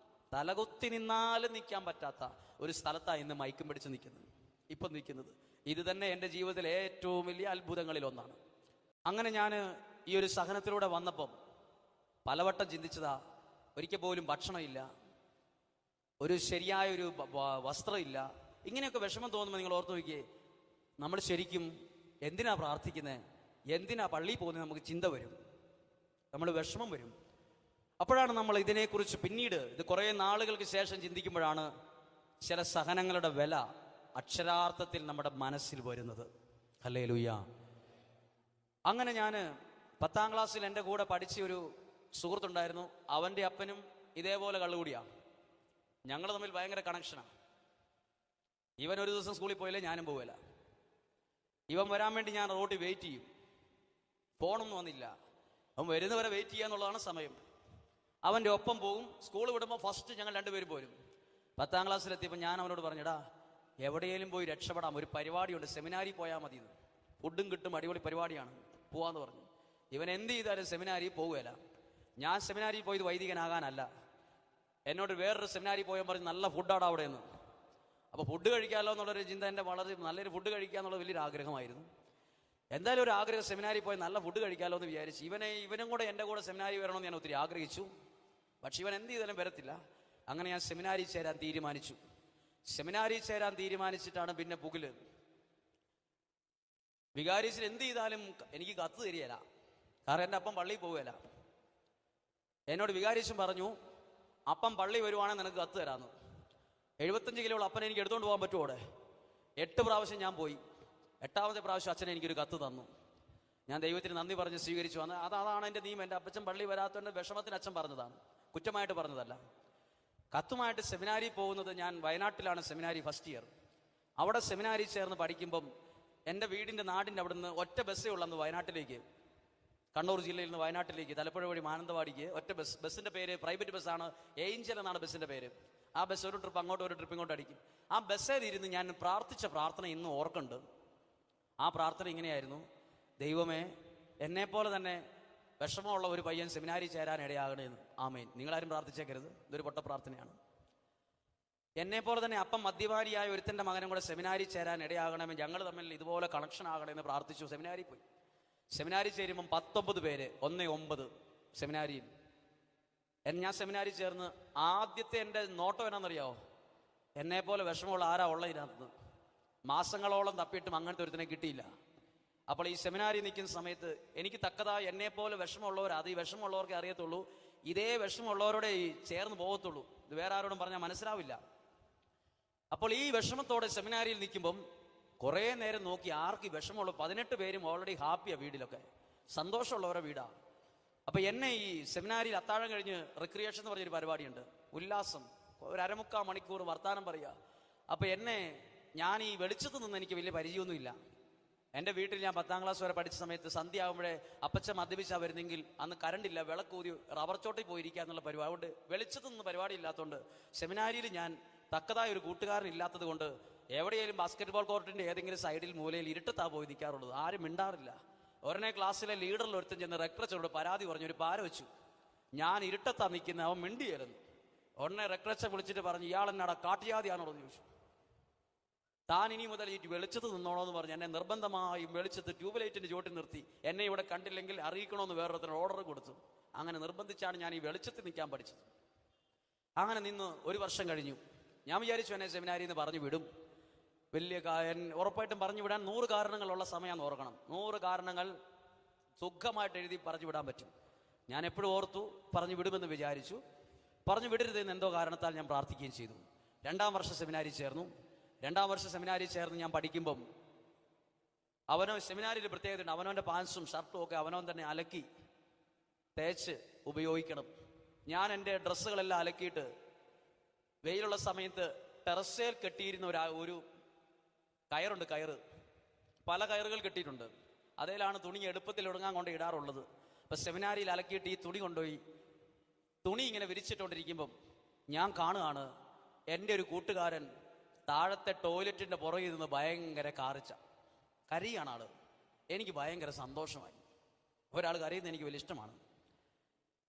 തലകുത്തി നിന്നാലും നിൽക്കാൻ പറ്റാത്ത ഒരു സ്ഥലത്താണ് ഇന്ന് മയക്കും പിടിച്ച് ഇപ്പം നിൽക്കുന്നത്. ഇത് തന്നെ എൻ്റെ ജീവിതത്തിലെ ഏറ്റവും വലിയ അത്ഭുതങ്ങളിൽ ഒന്നാണ്. അങ്ങനെ ഞാൻ ഈ ഒരു സഹനത്തിലൂടെ വന്നപ്പം പലവട്ടം ചിന്തിച്ചതാ, ഒരിക്കൽ പോലും ഭക്ഷണമില്ല, ഒരു ശരിയായ ഒരു വസ്ത്രമില്ല. ഇങ്ങനെയൊക്കെ വിഷമം തോന്നുമ്പോൾ നിങ്ങൾ ഓർത്ത് നോക്കിയേ, നമ്മൾ ശരിക്കും എന്തിനാ പ്രാർത്ഥിക്കുന്നത്, എന്തിനാ പള്ളിയിൽ പോകുന്നത്, നമുക്ക് ചിന്ത വരും, നമ്മൾ വിഷമം വരും. അപ്പോഴാണ് നമ്മൾ ഇതിനെക്കുറിച്ച് പിന്നീട് ഇത് കുറേ നാളുകൾക്ക് ശേഷം ചിന്തിക്കുമ്പോഴാണ് ചില സഹനങ്ങളുടെ വില അക്ഷരാർത്ഥത്തിൽ നമ്മുടെ മനസ്സിൽ വരുന്നത്. ഹല്ലേലൂയ. അങ്ങനെ ഞാൻ 10ാം ക്ലാസ്സിൽ എൻ്റെ കൂടെ പഠിച്ച ഒരു സുഹൃത്തുണ്ടായിരുന്നു. അവൻ്റെ അപ്പനും ഇതേപോലെ കള്ളുകൂടിയാണ്. ഞങ്ങൾ തമ്മിൽ ഭയങ്കര കണക്ഷനാണ്. ഇവൻ ഒരു ദിവസം സ്കൂളിൽ പോയില്ലേ, ഞാനും പോവില്ല. ഇവൻ വരാൻ വേണ്ടി ഞാൻ റോഡിൽ വെയിറ്റ് ചെയ്യും. ഫോണൊന്നും വന്നില്ല. അവൻ വരുന്നവരെ വെയിറ്റ് ചെയ്യാന്നുള്ളതാണ് സമയം. അവൻ്റെ ഒപ്പം പോകും. സ്കൂൾ വിടുമ്പോൾ ഫസ്റ്റ് ഞങ്ങൾ രണ്ടുപേരും പോരും. 10ാം ക്ലാസ്സിലെത്തിയപ്പോൾ ഞാൻ അവനോട് പറഞ്ഞടാ, എവിടെയെങ്കിലും പോയി രക്ഷപ്പെടാം, ഒരു പരിപാടിയുണ്ട്, സെമിനാരി പോയാൽ മതി, ഫുഡും കിട്ടും, അടിപൊളി പരിപാടിയാണ്, പോവാന്ന് പറഞ്ഞു. ഇവൻ എന്ത് ചെയ്താലും സെമിനാരി പോവുകയില്ല. ഞാൻ സെമിനാരി പോയത് വൈദികനാകാനല്ല, എന്നോട് വേറൊരു സെമിനാരി പോയാൽ പറഞ്ഞ് നല്ല ഫുഡാണ് അവിടെ നിന്ന്. അപ്പോൾ ഫുഡ് കഴിക്കാമല്ലോ എന്നുള്ളൊരു ചിന്ത, എൻ്റെ വളരെ നല്ലൊരു ഫുഡ് കഴിക്കുക എന്നുള്ളത് വലിയൊരു ആഗ്രഹമായിരുന്നു. എന്തായാലും ഒരു ആഗ്രഹം, സെമിനാരി പോയി നല്ല ഫുഡ് കഴിക്കാമല്ലോ എന്ന് വിചാരിച്ചു. ഇവനും കൂടെ എൻ്റെ കൂടെ സെമിനാരി വരണമെന്ന് ഞാൻ ഒത്തിരി ആഗ്രഹിച്ചു. പക്ഷെ ഇവൻ എന്ത് ചെയ്താലും വരത്തില്ല. അങ്ങനെ ഞാൻ സെമിനാരി ചേരാൻ തീരുമാനിച്ചു. സെമിനാരി ചേരാൻ തീരുമാനിച്ചിട്ടാണ് പിന്നെ പുകില്. വികാരിച്ചിൽ എന്ത് ചെയ്താലും എനിക്ക് കത്ത് തരികയില്ല, കാരണം എൻ്റെ അപ്പം പള്ളിയിൽ പോവുകയില്ല. എന്നോട് വികാരിച്ചും പറഞ്ഞു, അപ്പം പള്ളി വരുവാണെങ്കിൽ നിനക്ക് കത്ത് തരാമെന്ന്. 75 കിലോ അപ്പനെ എനിക്ക് എടുത്തുകൊണ്ട് പോകാൻ പറ്റുമോ? 8 പ്രാവശ്യം ഞാൻ പോയി. 8ാമത്തെ പ്രാവശ്യം അച്ഛനെ എനിക്കൊരു കത്ത് തന്നു. ഞാൻ ദൈവത്തിന് നന്ദി പറഞ്ഞ് സ്വീകരിച്ചു. അതാണ് എൻ്റെ നിയമം. എൻ്റെ അപ്പച്ചൻ പള്ളി വരാത്തതുകൊണ്ട് വിഷമത്തിന് അച്ഛൻ പറഞ്ഞതാണ്, കുറ്റമായിട്ട് പറഞ്ഞതല്ല. കത്തുമായിട്ട് സെമിനാരി പോകുന്നത്, ഞാൻ വയനാട്ടിലാണ് സെമിനാരി ഫസ്റ്റ് ഇയർ. അവിടെ സെമിനാരി ചേർന്ന് പഠിക്കുമ്പം എൻ്റെ നാടിൻ്റെ അവിടെ നിന്ന് ഒറ്റ ബസ്സേ ഉള്ളന്ന് വയനാട്ടിലേക്ക്, കണ്ണൂർ ജില്ലയിൽ നിന്ന് വയനാട്ടിലേക്ക്, തലപ്പുഴ വഴി മാനന്തവാടിക്ക് ഒറ്റ ബസ്സിൻ്റെ പേര് പ്രൈവറ്റ് ബസ്സാണ്, ഏഞ്ചൽ എന്നാണ് ബസ്സിൻ്റെ പേര്. ആ ബസ് ഒരു ട്രിപ്പ് അങ്ങോട്ട് ഒരു ട്രിപ്പ് ഇങ്ങോട്ട് അടിക്കും. ആ ബസ്സിൽ ഇരുന്ന് ഞാൻ പ്രാർത്ഥിച്ച പ്രാർത്ഥന ഇന്നും ഓർക്കുന്നുണ്ട്. ആ പ്രാർത്ഥന ഇങ്ങനെയായിരുന്നു: ദൈവമേ, എന്നെപ്പോലെ തന്നെ വിഷമമുള്ള ഒരു പയ്യൻ സെമിനാരി ചേരാൻ ഇടയാകണമെന്ന്. ആമേൻ. നിങ്ങളാരും പ്രാർത്ഥിച്ചേക്കരുത്, ഇതൊരു പൊട്ട പ്രാർത്ഥനയാണ്. എന്നെപ്പോലെ തന്നെ അപ്പം മദ്യപാനിയായ ഒരുത്തൻ്റെ മകനും കൂടെ സെമിനാരി ചേരാൻ ഇടയാകണമെന്ന്, ഞങ്ങൾ തമ്മിൽ ഇതുപോലെ കണക്ഷൻ ആകണമെന്ന് പ്രാർത്ഥിച്ചു. സെമിനാരി പോയി. സെമിനാരി ചേരുമ്പം 19 പേര്, 19 സെമിനാരിയിൽ. ഞാൻ സെമിനാരി ചേർന്ന് ആദ്യത്തെ എൻ്റെ നോട്ടം എന്നാണെന്നറിയാമോ? എന്നെപ്പോലെ വിഷമമുള്ള ആരാ ഉള്ള ഇതിനകത്ത്. മാസങ്ങളോളം തപ്പിയിട്ടും അങ്ങനത്തെ ഒരുത്തിനെ കിട്ടിയില്ല. അപ്പോൾ ഈ സെമിനാരി നിൽക്കുന്ന സമയത്ത് എനിക്ക് തക്കതായ എന്നെപ്പോലെ വിഷമമുള്ളവർ, അത് ഈ വിഷമമുള്ളവർക്കേ അറിയത്തുള്ളൂ, ഇതേ വിഷമമുള്ളവരോടെ ഈ ചേർന്ന് പോകത്തുള്ളൂ. ഇത് വേറെ ആരോടും പറഞ്ഞാൽ മനസ്സിലാവില്ല. അപ്പോൾ ഈ വിഷമത്തോടെ സെമിനാരിയിൽ നിൽക്കുമ്പം കുറേ നേരം നോക്കി ആർക്ക് വിഷമമുള്ളൂ. 18 പേരും ഓൾറെഡി ഹാപ്പിയാണ്, വീട്ടിലൊക്കെ സന്തോഷമുള്ളവരുടെ വീടാണ്. അപ്പം എന്നെ ഈ സെമിനാരിയിൽ അത്താഴം കഴിഞ്ഞ് റിക്രിയേഷൻ എന്ന് പറഞ്ഞൊരു പരിപാടിയുണ്ട്, ഉല്ലാസം, ഒരു 1/4 മണിക്കൂർ വർത്താനം പറയുക. അപ്പം ഞാൻ ഈ വെളിച്ചത്ത് നിന്ന് എനിക്ക് വലിയ പരിചയമൊന്നുമില്ല. എൻ്റെ വീട്ടിൽ ഞാൻ 10ാം ക്ലാസ് വരെ പഠിച്ച സമയത്ത് സന്ധ്യ ആകുമ്പോഴേ അപ്പച്ചൻ മദ്യപിച്ചാൽ വരുന്നെങ്കിൽ അന്ന് കറണ്ടില്ല, വിളക്കൂതി റബ്ബർ ചോട്ടിൽ പോയിരിക്കുക എന്നുള്ള പരിപാടി. അതുകൊണ്ട് വെളിച്ചത്ത് നിന്ന് പരിപാടി ഇല്ലാത്തതുകൊണ്ട് സെമിനാരിയിൽ ഞാൻ തക്കതായ ഒരു കൂട്ടുകാരൻ ഇല്ലാത്തത് കൊണ്ട് എവിടെയെങ്കിലും ബാസ്കറ്റ് ബോൾ കോർട്ടിൻ്റെ ഏതെങ്കിലും സൈഡിൽ മൂലയിൽ ഇരുട്ടത്താ പോയി നിൽക്കാറുള്ളത്. ആരും മിണ്ടാറില്ല. ഒരേ ക്ലാസ്സിലെ ലീഡറിൽ ഒരുത്തൻ ചെന്ന് റെക്ടറച്ചോട് പരാതി പറഞ്ഞു, ഒരു പാര വെച്ചു, ഞാൻ ഇരുട്ടത്താ നിൽക്കുന്നത്, അവൻ മിണ്ടിയായിരുന്നു. ഉടനെ റെക്ടറച്ച വിളിച്ചിട്ട് പറഞ്ഞു, ഇയാൾ എന്നാടാ കാട്ടിയാതിയാണോ എന്ന് ചോദിച്ചു. താൻ ഇനി മുതൽ ഈ വെളിച്ചത്ത് നിന്നോളൂ എന്ന് പറഞ്ഞ് എന്നെ നിർബന്ധമായും വെളിച്ചത്ത് ട്യൂബ്ലൈറ്റിന്റെ ചുവട്ടിൽ നിർത്തി. എന്നെ ഇവിടെ കണ്ടില്ലെങ്കിൽ അറിയിക്കണമെന്ന് വേറൊരുത്തിന് ഓർഡർ കൊടുത്തു. അങ്ങനെ നിർബന്ധിച്ചാണ് ഞാൻ ഈ വെളിച്ചത്തിൽ നിൽക്കാൻ പഠിച്ചത്. അങ്ങനെ നിന്ന് 1 വർഷം കഴിഞ്ഞു. ഞാൻ വിചാരിച്ചു എന്നെ സെമിനാരിയിൽ നിന്ന് പറഞ്ഞു വിടും. വലിയ ഉറപ്പായിട്ടും പറഞ്ഞു വിടാൻ 100 കാരണങ്ങളുള്ള സമയമാണെന്ന് ഓർക്കണം. 100 കാരണങ്ങൾ സുഖമായിട്ട് എഴുതി പറഞ്ഞു വിടാൻ പറ്റും. ഞാൻ എപ്പോഴും ഓർത്തു പറഞ്ഞു വിടുമെന്ന് വിചാരിച്ചു. പറഞ്ഞു വിടരുതെന്ന് എന്തോ കാരണത്താൽ ഞാൻ പ്രാർത്ഥിക്കുകയും ചെയ്തു. 2ാം വർഷ സെമിനാരിൽ ചേർന്നു. 2ാം വർഷ സെമിനാരിൽ ചേർന്ന് ഞാൻ പഠിക്കുമ്പം സെമിനാരിയിൽ പ്രത്യേകതയുണ്ട്. അവനവൻ്റെ പാൻസും ഷർട്ടും ഒക്കെ അവനവൻ തന്നെ അലക്കി തേച്ച് ഉപയോഗിക്കണം. ഞാൻ എൻ്റെ ഡ്രസ്സുകളെല്ലാം അലക്കിയിട്ട് വെയിലുള്ള സമയത്ത് ടെറസേൽ കെട്ടിയിരുന്ന ഒരു കയറുണ്ട്. പല കയറുകൾ കെട്ടിയിട്ടുണ്ട്. അതിലാണ് തുണി എളുപ്പത്തിൽ ഒടുങ്ങാൻ കൊണ്ട് ഇടാറുള്ളത്. അപ്പം സെമിനാരിയിൽ അലക്കിയിട്ട് ഈ തുണി കൊണ്ടുപോയി തുണി ഇങ്ങനെ വിരിച്ചിട്ടുകൊണ്ടിരിക്കുമ്പം ഞാൻ കാണുകയാണ് എൻ്റെ ഒരു കൂട്ടുകാരൻ താഴത്തെ ടോയ്ലറ്റിൻ്റെ പുറകിൽ നിന്ന് ഭയങ്കര കരയാണ് ആള്. എനിക്ക് ഭയങ്കര സന്തോഷമായി. ഒരാൾ കരയുന്നത് എനിക്ക് വലിയ ഇഷ്ടമാണ്.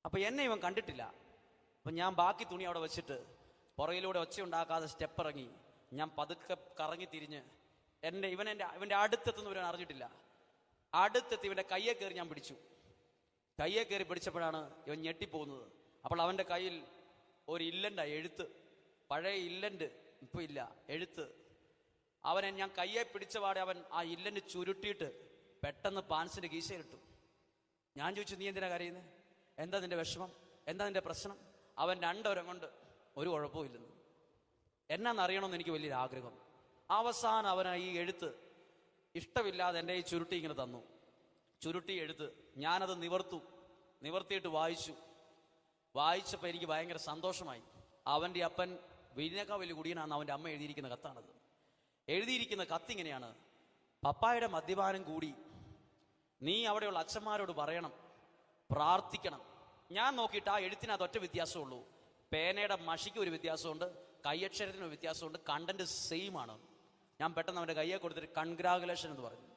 അപ്പം എന്നെ ഇവൻ കണ്ടിട്ടില്ല. അപ്പം ഞാൻ ബാക്കി തുണി അവിടെ വെച്ചിട്ട് പുറകിലൂടെ ഒച്ചയുണ്ടാക്കാതെ സ്റ്റെപ്പ് ഇറങ്ങി ഞാൻ പതുക്കെ കറങ്ങി തിരിഞ്ഞ് ഇവൻ്റെ അടുത്തെത്തുന്നവരൻ അറിഞ്ഞിട്ടില്ല. അടുത്തെത്തി ഇവൻ്റെ കയ്യെ കയറി ഞാൻ പിടിച്ചു. കയ്യെ കയറി പിടിച്ചപ്പോഴാണ് ഇവൻ ഞെട്ടിപ്പോകുന്നത്. അപ്പോൾ അവൻ്റെ കയ്യിൽ ഒരു ഇല്ലൻ്റായി എഴുത്ത്, പഴയ ഇല്ലൻ്റ്, ഇപ്പം ഇല്ല, എഴുത്ത്. ഞാൻ കയ്യെ പിടിച്ചപാടെ അവൻ ആ ഇല്ലൻ്റ് ചുരുട്ടിയിട്ട് പെട്ടെന്ന് പാൻസിൻ്റെ ഗീശയിലിട്ടു. ഞാൻ ചോദിച്ചു, നീ എന്തിനാ കരയുന്നത്? എന്താ നിന്റെ വിഷമം? എന്താ നിന്റെ പ്രശ്നം? അവൻ 2 വരം കൊണ്ട് ഒരു കുഴപ്പമില്ലെന്ന്. എന്നാന്നറിയണമെന്ന് എനിക്ക് വലിയൊരു ആഗ്രഹം. അവസാനം അവൻ ഈ എഴുത്ത് ഇഷ്ടമില്ലാതെ എൻ്റെ ഈ ചുരുട്ടി ഇങ്ങനെ തന്നു. ചുരുട്ടി എഴുത്ത് ഞാനത് നിവർത്തിയിട്ട് വായിച്ചപ്പോൾ എനിക്ക് ഭയങ്കര സന്തോഷമായി. അവൻ്റെ അപ്പൻ വിനേക്കാ വലിയ കുടിയനാണെന്ന് അവൻ്റെ അമ്മ എഴുതിയിരിക്കുന്ന കത്താണത്. എഴുതിയിരിക്കുന്ന കത്തിങ്ങനെയാണ്: പപ്പായുടെ മദ്യപാനം കൂടി നീ അവിടെയുള്ള അച്ഛന്മാരോട് പറയണം, പ്രാർത്ഥിക്കണം. ഞാൻ നോക്കിയിട്ട് ആ എഴുത്തിനകത്ത് ഒറ്റ വ്യത്യാസമുള്ളൂ. പേനയുടെ മഷിക്ക് ഒരു വ്യത്യാസമുണ്ട്, കൈയക്ഷരത്തിന് ഒരു വ്യത്യാസമുണ്ട്, കണ്ടന്റ് സെയിം ആണ്. ഞാൻ പെട്ടെന്ന് അവൻ്റെ കയ്യെ കൊടുത്തിട്ട് കൺഗ്രാജുലേഷൻ എന്ന് പറഞ്ഞു.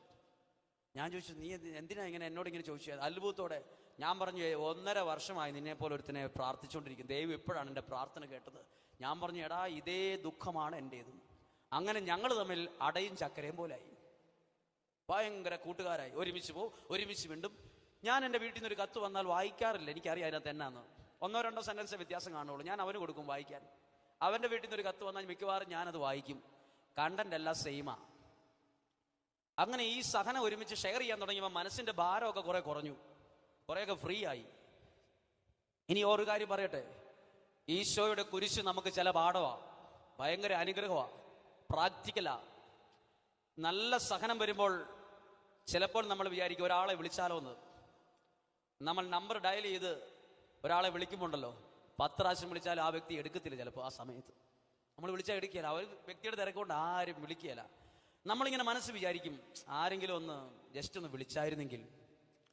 ഞാൻ ചോദിച്ചു, നീ എന്തിനാ ഇങ്ങനെ എന്നോട് ഇങ്ങനെ ചോദിച്ചത്? അത്ഭുതത്തോടെ ഞാൻ പറഞ്ഞു, 1.5 വർഷമായി നിന്നെപ്പോലെ ഒരുത്തിനെ പ്രാർത്ഥിച്ചുകൊണ്ടിരിക്കും. ദൈവം ഇപ്പോഴാണ് എൻ്റെ പ്രാർത്ഥന കേട്ടത്. ഞാൻ പറഞ്ഞു, എടാ ഇതേ ദുഃഖമാണ് എൻ്റേതും. അങ്ങനെ ഞങ്ങൾ തമ്മിൽ അടയും ചക്കരയും പോലായി. ഭയങ്കര കൂട്ടുകാരായി. ഒരുമിച്ച് വീണ്ടും. ഞാൻ എൻ്റെ വീട്ടിൽ നിന്നൊരു കത്ത് വന്നാൽ വായിക്കാറില്ല. എനിക്കറിയാം അതിനകത്ത് എന്നാന്ന്. 1-2 സെൻറ്റൻസ് വ്യത്യാസം കാണുള്ളൂ. ഞാൻ അവന് കൊടുക്കും വായിക്കാൻ. അവൻ്റെ വീട്ടിൽ നിന്നൊരു കത്ത് വന്നാൽ മിക്കവാറും ഞാനത് വായിക്കും. കണ്ടന്റ് എല്ലാം സെയിമാ. അങ്ങനെ ഈ സഹനം ഒരുമിച്ച് ഷെയർ ചെയ്യാൻ തുടങ്ങിയപ്പോൾ മനസ്സിൻ്റെ ഭാരമൊക്കെ കുറെ കുറഞ്ഞു, കുറേയൊക്കെ ഫ്രീ ആയി. ഇനി ഒരു കാര്യം പറയട്ടെ, ഈശോയുടെ കുരിശ് നമുക്ക് ചില പാഠമാണ്, ഭയങ്കര അനുഗ്രഹമാണ്, പ്രാക്ടിക്കലാ. നല്ല സഹനം വരുമ്പോൾ ചിലപ്പോൾ നമ്മൾ വിചാരിക്കും ഒരാളെ വിളിച്ചാലോ എന്ന്. നമ്മൾ നമ്പർ ഡയൽ ചെയ്ത് ഒരാളെ വിളിക്കുമ്പോണ്ടല്ലോ, 10 പ്രാവശ്യം വിളിച്ചാൽ ആ വ്യക്തി എടുക്കത്തില്ല. ചിലപ്പോൾ ആ സമയത്ത് നമ്മൾ വിളിച്ചാൽ എടുക്കുകയില്ല. അവർ വ്യക്തിയുടെ തിരക്കൊണ്ട് ആരും വിളിക്കുകയില്ല. നമ്മളിങ്ങനെ മനസ്സ് വിചാരിക്കും, ആരെങ്കിലും ഒന്ന് ജസ്റ്റ് ഒന്ന് വിളിച്ചായിരുന്നെങ്കിൽ.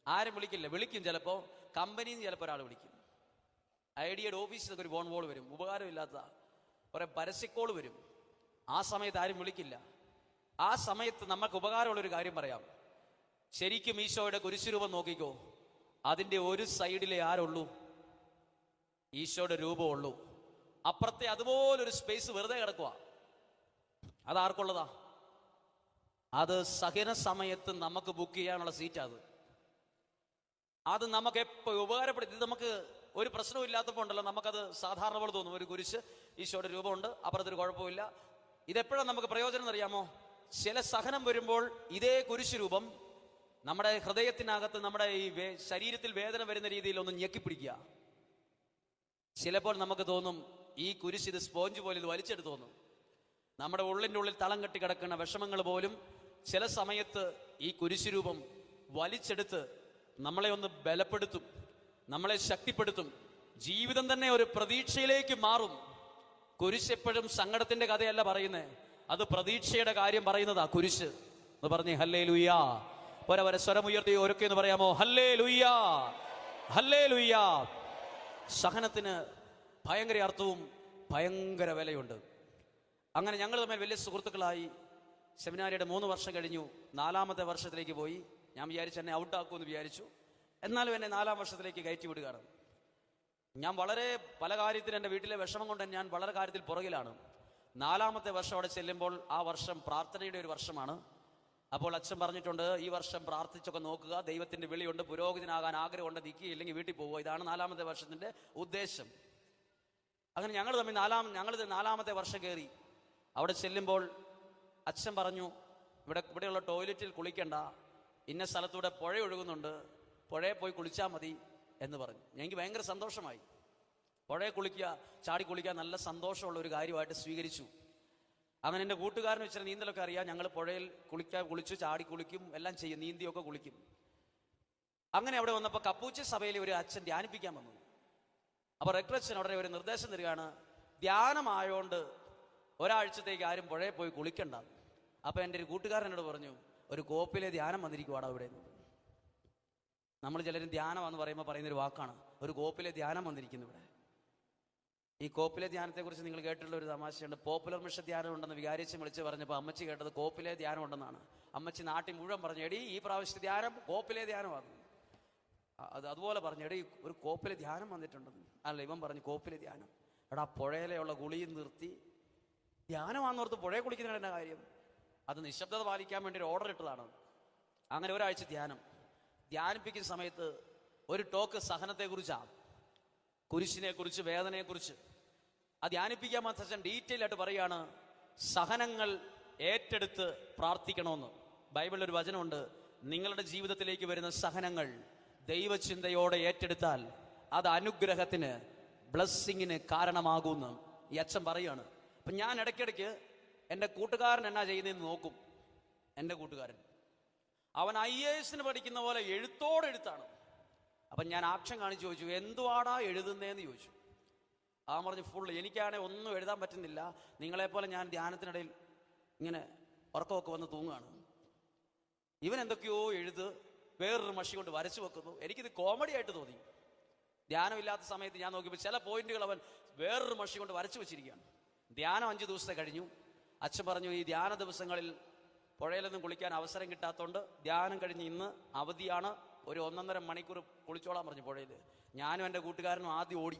ആരും വിളിക്കില്ല. വിളിക്കും ചിലപ്പോൾ കമ്പനിയിൽ നിന്ന് ചിലപ്പോൾ ഒരാൾ വിളിക്കും. ഐഡിയയുടെ ഓഫീസിൽ നിന്നൊക്കെ ഒരു ഫോൺ കോൾ വരും, ഉപകാരമില്ലാത്ത കുറേ പരസ്യക്കോൾ വരും. ആ സമയത്ത് ആരും വിളിക്കില്ല. ആ സമയത്ത് നമുക്ക് ഉപകാരമുള്ളൊരു കാര്യം പറയാം. ശരിക്കും ഈശോയുടെ കുരിശുരൂപം നോക്കിക്കോ, അതിൻ്റെ ഒരു സൈഡിലെ ആരുള്ളൂ? ഈശോയുടെ രൂപമുള്ളൂ. അപ്പുറത്തെ അതുപോലൊരു സ്പേസ് വെറുതെ കിടക്കുക. അതാർക്കുള്ളതാ? അത് സഹന സമയത്ത് നമുക്ക് ബുക്ക് ചെയ്യാനുള്ള സീറ്റാ. അത് നമുക്ക് എപ്പോൾ ഉപകാരപ്പെടുത്തി. ഇത് നമുക്ക് ഒരു പ്രശ്നവും ഇല്ലാത്തപ്പോൾ ഉണ്ടല്ലോ, നമുക്കത് സാധാരണ പോലെ തോന്നും. ഒരു കുരിശ്, ഈശോയുടെ രൂപമുണ്ട്, അപ്പുറത്തൊരു കുഴപ്പമില്ല. ഇതെപ്പോഴാണ് നമുക്ക് പ്രയോജനം എന്നറിയാമോ? ചില സഹനം വരുമ്പോൾ ഇതേ കുരിശ് രൂപം നമ്മുടെ ഹൃദയത്തിനകത്ത്, നമ്മുടെ ഈ ശരീരത്തിൽ വേദന വരുന്ന രീതിയിൽ ഒന്ന് ഞെക്കിപ്പിടിക്കുക. ചിലപ്പോൾ നമുക്ക് തോന്നും ഈ കുരിശ് ഇത് സ്പോഞ്ച് പോലെ ഇത് വലിച്ചെടുത്ത് തോന്നും. നമ്മുടെ ഉള്ളിൻ്റെ ഉള്ളിൽ തളം കെട്ടി കിടക്കുന്ന വിഷമങ്ങൾ പോലും ചില സമയത്ത് ഈ കുരിശ് രൂപം വലിച്ചെടുത്ത് നമ്മളെ ഒന്ന് ബലപ്പെടുത്തും, നമ്മളെ ശക്തിപ്പെടുത്തും. ജീവിതം തന്നെ ഒരു പ്രതീക്ഷയിലേക്ക് മാറും. കുരിശ് എപ്പോഴും സങ്കടത്തിന്റെ കഥയല്ല പറയുന്നത്, അത് പ്രതീക്ഷയുടെ കാര്യം പറയുന്നതാ കുരിശ് എന്ന് പറഞ്ഞേ. ഹല്ലേലൂയാ. വരെ സ്വരമുയർത്തി ഒരുക്കെ എന്ന് പറയാമോ? ഹല്ലേലൂയാ, ഹല്ലേലൂയാ. സഹനത്തിന് ഭയങ്കര അർത്ഥവും ഭയങ്കര വിലയുണ്ട്. അങ്ങനെ ഞങ്ങൾ തമ്മിൽ വലിയ സുഹൃത്തുക്കളായി. സെമിനാരിയുടെ 3 വർഷം കഴിഞ്ഞു, 4ാമത്തെ വർഷത്തിലേക്ക് പോയി. ഞാൻ വിചാരിച്ചു എന്നെ ഔട്ടാക്കുമെന്ന് വിചാരിച്ചു. എന്നാലും എന്നെ 4ാം വർഷത്തിലേക്ക് കയറ്റി വിടുകയാണ്. ഞാൻ വളരെ പല കാര്യത്തിൽ എൻ്റെ വീട്ടിലെ വിഷമം കൊണ്ട് ഞാൻ വളരെ കാര്യത്തിൽ പുറകിലാണ്. 4-ാമത്തെ വർഷം അവിടെ ചെല്ലുമ്പോൾ ആ വർഷം പ്രാർത്ഥനയുടെ ഒരു വർഷമാണ്. അപ്പോൾ അച്ഛൻ പറഞ്ഞിട്ടുണ്ട്, ഈ വർഷം പ്രാർത്ഥിച്ചൊക്കെ നോക്കുക, ദൈവത്തിന്റെ വിളിയുണ്ട്, പുരോഹിതനാകാൻ ആഗ്രഹമുണ്ട്, നിൽക്കുകയില്ലെങ്കിൽ വീട്ടിൽ പോവുക. ഇതാണ് 4-ാമത്തെ വർഷത്തിന്റെ ഉദ്ദേശം. അങ്ങനെ ഞങ്ങൾ 4-ാമത്തെ വർഷം കയറി. അവിടെ ചെല്ലുമ്പോൾ അച്ഛൻ പറഞ്ഞു, ഇവിടെയുള്ള ടോയ്ലറ്റിൽ കുളിക്കണ്ട, ഇന്ന സ്ഥലത്തൂടെ പുഴ ഒഴുകുന്നുണ്ട്, പുഴയിൽ പോയി കുളിച്ചാൽ മതി എന്ന് പറഞ്ഞു. എനിക്ക് ഭയങ്കര സന്തോഷമായി. പുഴയെ കുളിക്കുക, ചാടി കുളിക്കുക നല്ല സന്തോഷമുള്ള ഒരു കാര്യമായിട്ട് സ്വീകരിച്ചു. അങ്ങനെ എൻ്റെ കൂട്ടുകാരന് വെച്ചാൽ നീന്തലൊക്കെ അറിയാം. ഞങ്ങൾ പുഴയിൽ കുളിച്ചു, ചാടി കുളിക്കും, എല്ലാം ചെയ്യും, നീന്തിയൊക്കെ കുളിക്കും. അങ്ങനെ അവിടെ വന്നപ്പോൾ കപ്പൂച്ച സഭയിൽ ഒരു അച്ഛൻ ധ്യാനിപ്പിക്കാൻ വന്നു. അപ്പോൾ റെക്ടർ അച്ഛൻ ഉടനെ ഒരു നിർദ്ദേശം തരികയാണ്, ധ്യാനമായോണ്ട് ഒരാഴ്ചത്തേക്ക് ആരും പുഴയിൽ പോയി കുളിക്കണ്ട. അപ്പോൾ എൻ്റെ ഒരു കൂട്ടുകാരൻ എന്നോട് പറഞ്ഞു, ഒരു കോപ്പിലെ ധ്യാനം വന്നിരിക്കുവാണ് അവിടെ. നമ്മൾ ചിലരും ധ്യാനമാണെന്ന് പറയുമ്പോൾ പറയുന്നൊരു വാക്കാണ്, ഒരു കോപ്പിലെ ധ്യാനം വന്നിരിക്കുന്നു ഇവിടെ. ഈ കോപ്പിലെ ധ്യാനത്തെക്കുറിച്ച് നിങ്ങൾ കേട്ടിട്ടുള്ള ഒരു തമാശയുണ്ട്. പോപ്പുലർ മിഷൻ ധ്യാനം ഉണ്ടെന്ന് വികാരിച്ച് വിളിച്ച് പറഞ്ഞപ്പോൾ അമ്മച്ചി കേട്ടത് കോപ്പിലെ ധ്യാനം ഉണ്ടെന്നാണ്. അമ്മച്ചി നാട്ടിൽ മുഴുവൻ പറഞ്ഞു, എടീ ഈ പ്രാവശ്യത്തെ ധ്യാനം കോപ്പിലെ ധ്യാനമാണ്. അതുപോലെ പറഞ്ഞു, എടീ ഒരു കോപ്പിലെ ധ്യാനം വന്നിട്ടുണ്ടെന്ന്. അല്ല, ഇവൻ പറഞ്ഞു കോപ്പിലെ ധ്യാനം. എടാ, പുഴയിലെയുള്ള കുളിയും നിർത്തി ധ്യാനമാണെന്നോർത്ത് പുഴയെ കുളിക്കുന്നതാണ് എൻ്റെ കാര്യം. അത് നിശബ്ദത പാലിക്കാൻ വേണ്ടി ഒരു ഓർഡർ ഇട്ടതാണ്. അങ്ങനെ ഒരാഴ്ച ധ്യാനിപ്പിക്കുന്ന സമയത്ത് ഒരു ടോക്ക് സഹനത്തെക്കുറിച്ചാണ്, കുരിശിനെക്കുറിച്ച്, വേദനയെക്കുറിച്ച്. അത് ധ്യാനിപ്പിക്കാൻ മാത്രം ഡീറ്റെയിൽ ആയിട്ട് പറയുകയാണ്, സഹനങ്ങൾ ഏറ്റെടുത്ത് പ്രാർത്ഥിക്കണമെന്ന്. ബൈബിളിൽ ഒരു വചനമുണ്ട്, നിങ്ങളുടെ ജീവിതത്തിലേക്ക് വരുന്ന സഹനങ്ങൾ ദൈവചിന്തയോടെ ഏറ്റെടുത്താൽ അത് അനുഗ്രഹത്തിന്, ബ്ലെസ്സിങ്ങിന് കാരണമാകുമെന്ന് ഈ അച്ഛൻ പറയുകയാണ്. അപ്പം ഞാൻ ഇടയ്ക്കിടയ്ക്ക് എൻ്റെ കൂട്ടുകാരൻ എന്നാ ചെയ്യുന്നതെന്ന് നോക്കും. എൻ്റെ കൂട്ടുകാരൻ അവൻ IAS പഠിക്കുന്ന പോലെ എഴുത്താണ്. അപ്പം ഞാൻ ആക്ഷൻ കാണിച്ച് ചോദിച്ചു, എന്തുവാടാ എഴുതുന്നതെന്ന് ചോദിച്ചു. അവൻ പറഞ്ഞു, ഫുള്ള്. എനിക്കാണെങ്കിൽ ഒന്നും എഴുതാൻ പറ്റുന്നില്ല, നിങ്ങളെപ്പോലെ ഞാൻ ധ്യാനത്തിനിടയിൽ ഇങ്ങനെ ഉറക്കമൊക്കെ വന്ന് തൂങ്ങുകയാണ്. ഇവൻ എന്തൊക്കെയോ വേറൊരു മഷി കൊണ്ട് വരച്ചു വെക്കുന്നു. എനിക്കിത് കോമഡി ആയിട്ട് തോന്നി. ധ്യാനമില്ലാത്ത സമയത്ത് ഞാൻ നോക്കിയപ്പോൾ ചില പോയിന്റുകൾ അവൻ വേറൊരു മഷി കൊണ്ട് വരച്ചു വെച്ചിരിക്കുകയാണ്. ധ്യാനം 5 ദിവസത്തെ കഴിഞ്ഞു. അച്ഛൻ പറഞ്ഞു, ഈ ധ്യാന ദിവസങ്ങളിൽ പുഴയിലൊന്നും കുളിക്കാൻ അവസരം കിട്ടാത്തതുകൊണ്ട് ധ്യാനം കഴിഞ്ഞ് ഇന്ന് അവധിയാണ്, ഒരു 1.5 മണിക്കൂർ കുളിച്ചോളാൻ പറഞ്ഞു പുഴയിൽ. ഞാനും എൻ്റെ കൂട്ടുകാരനും ആദ്യം ഓടി,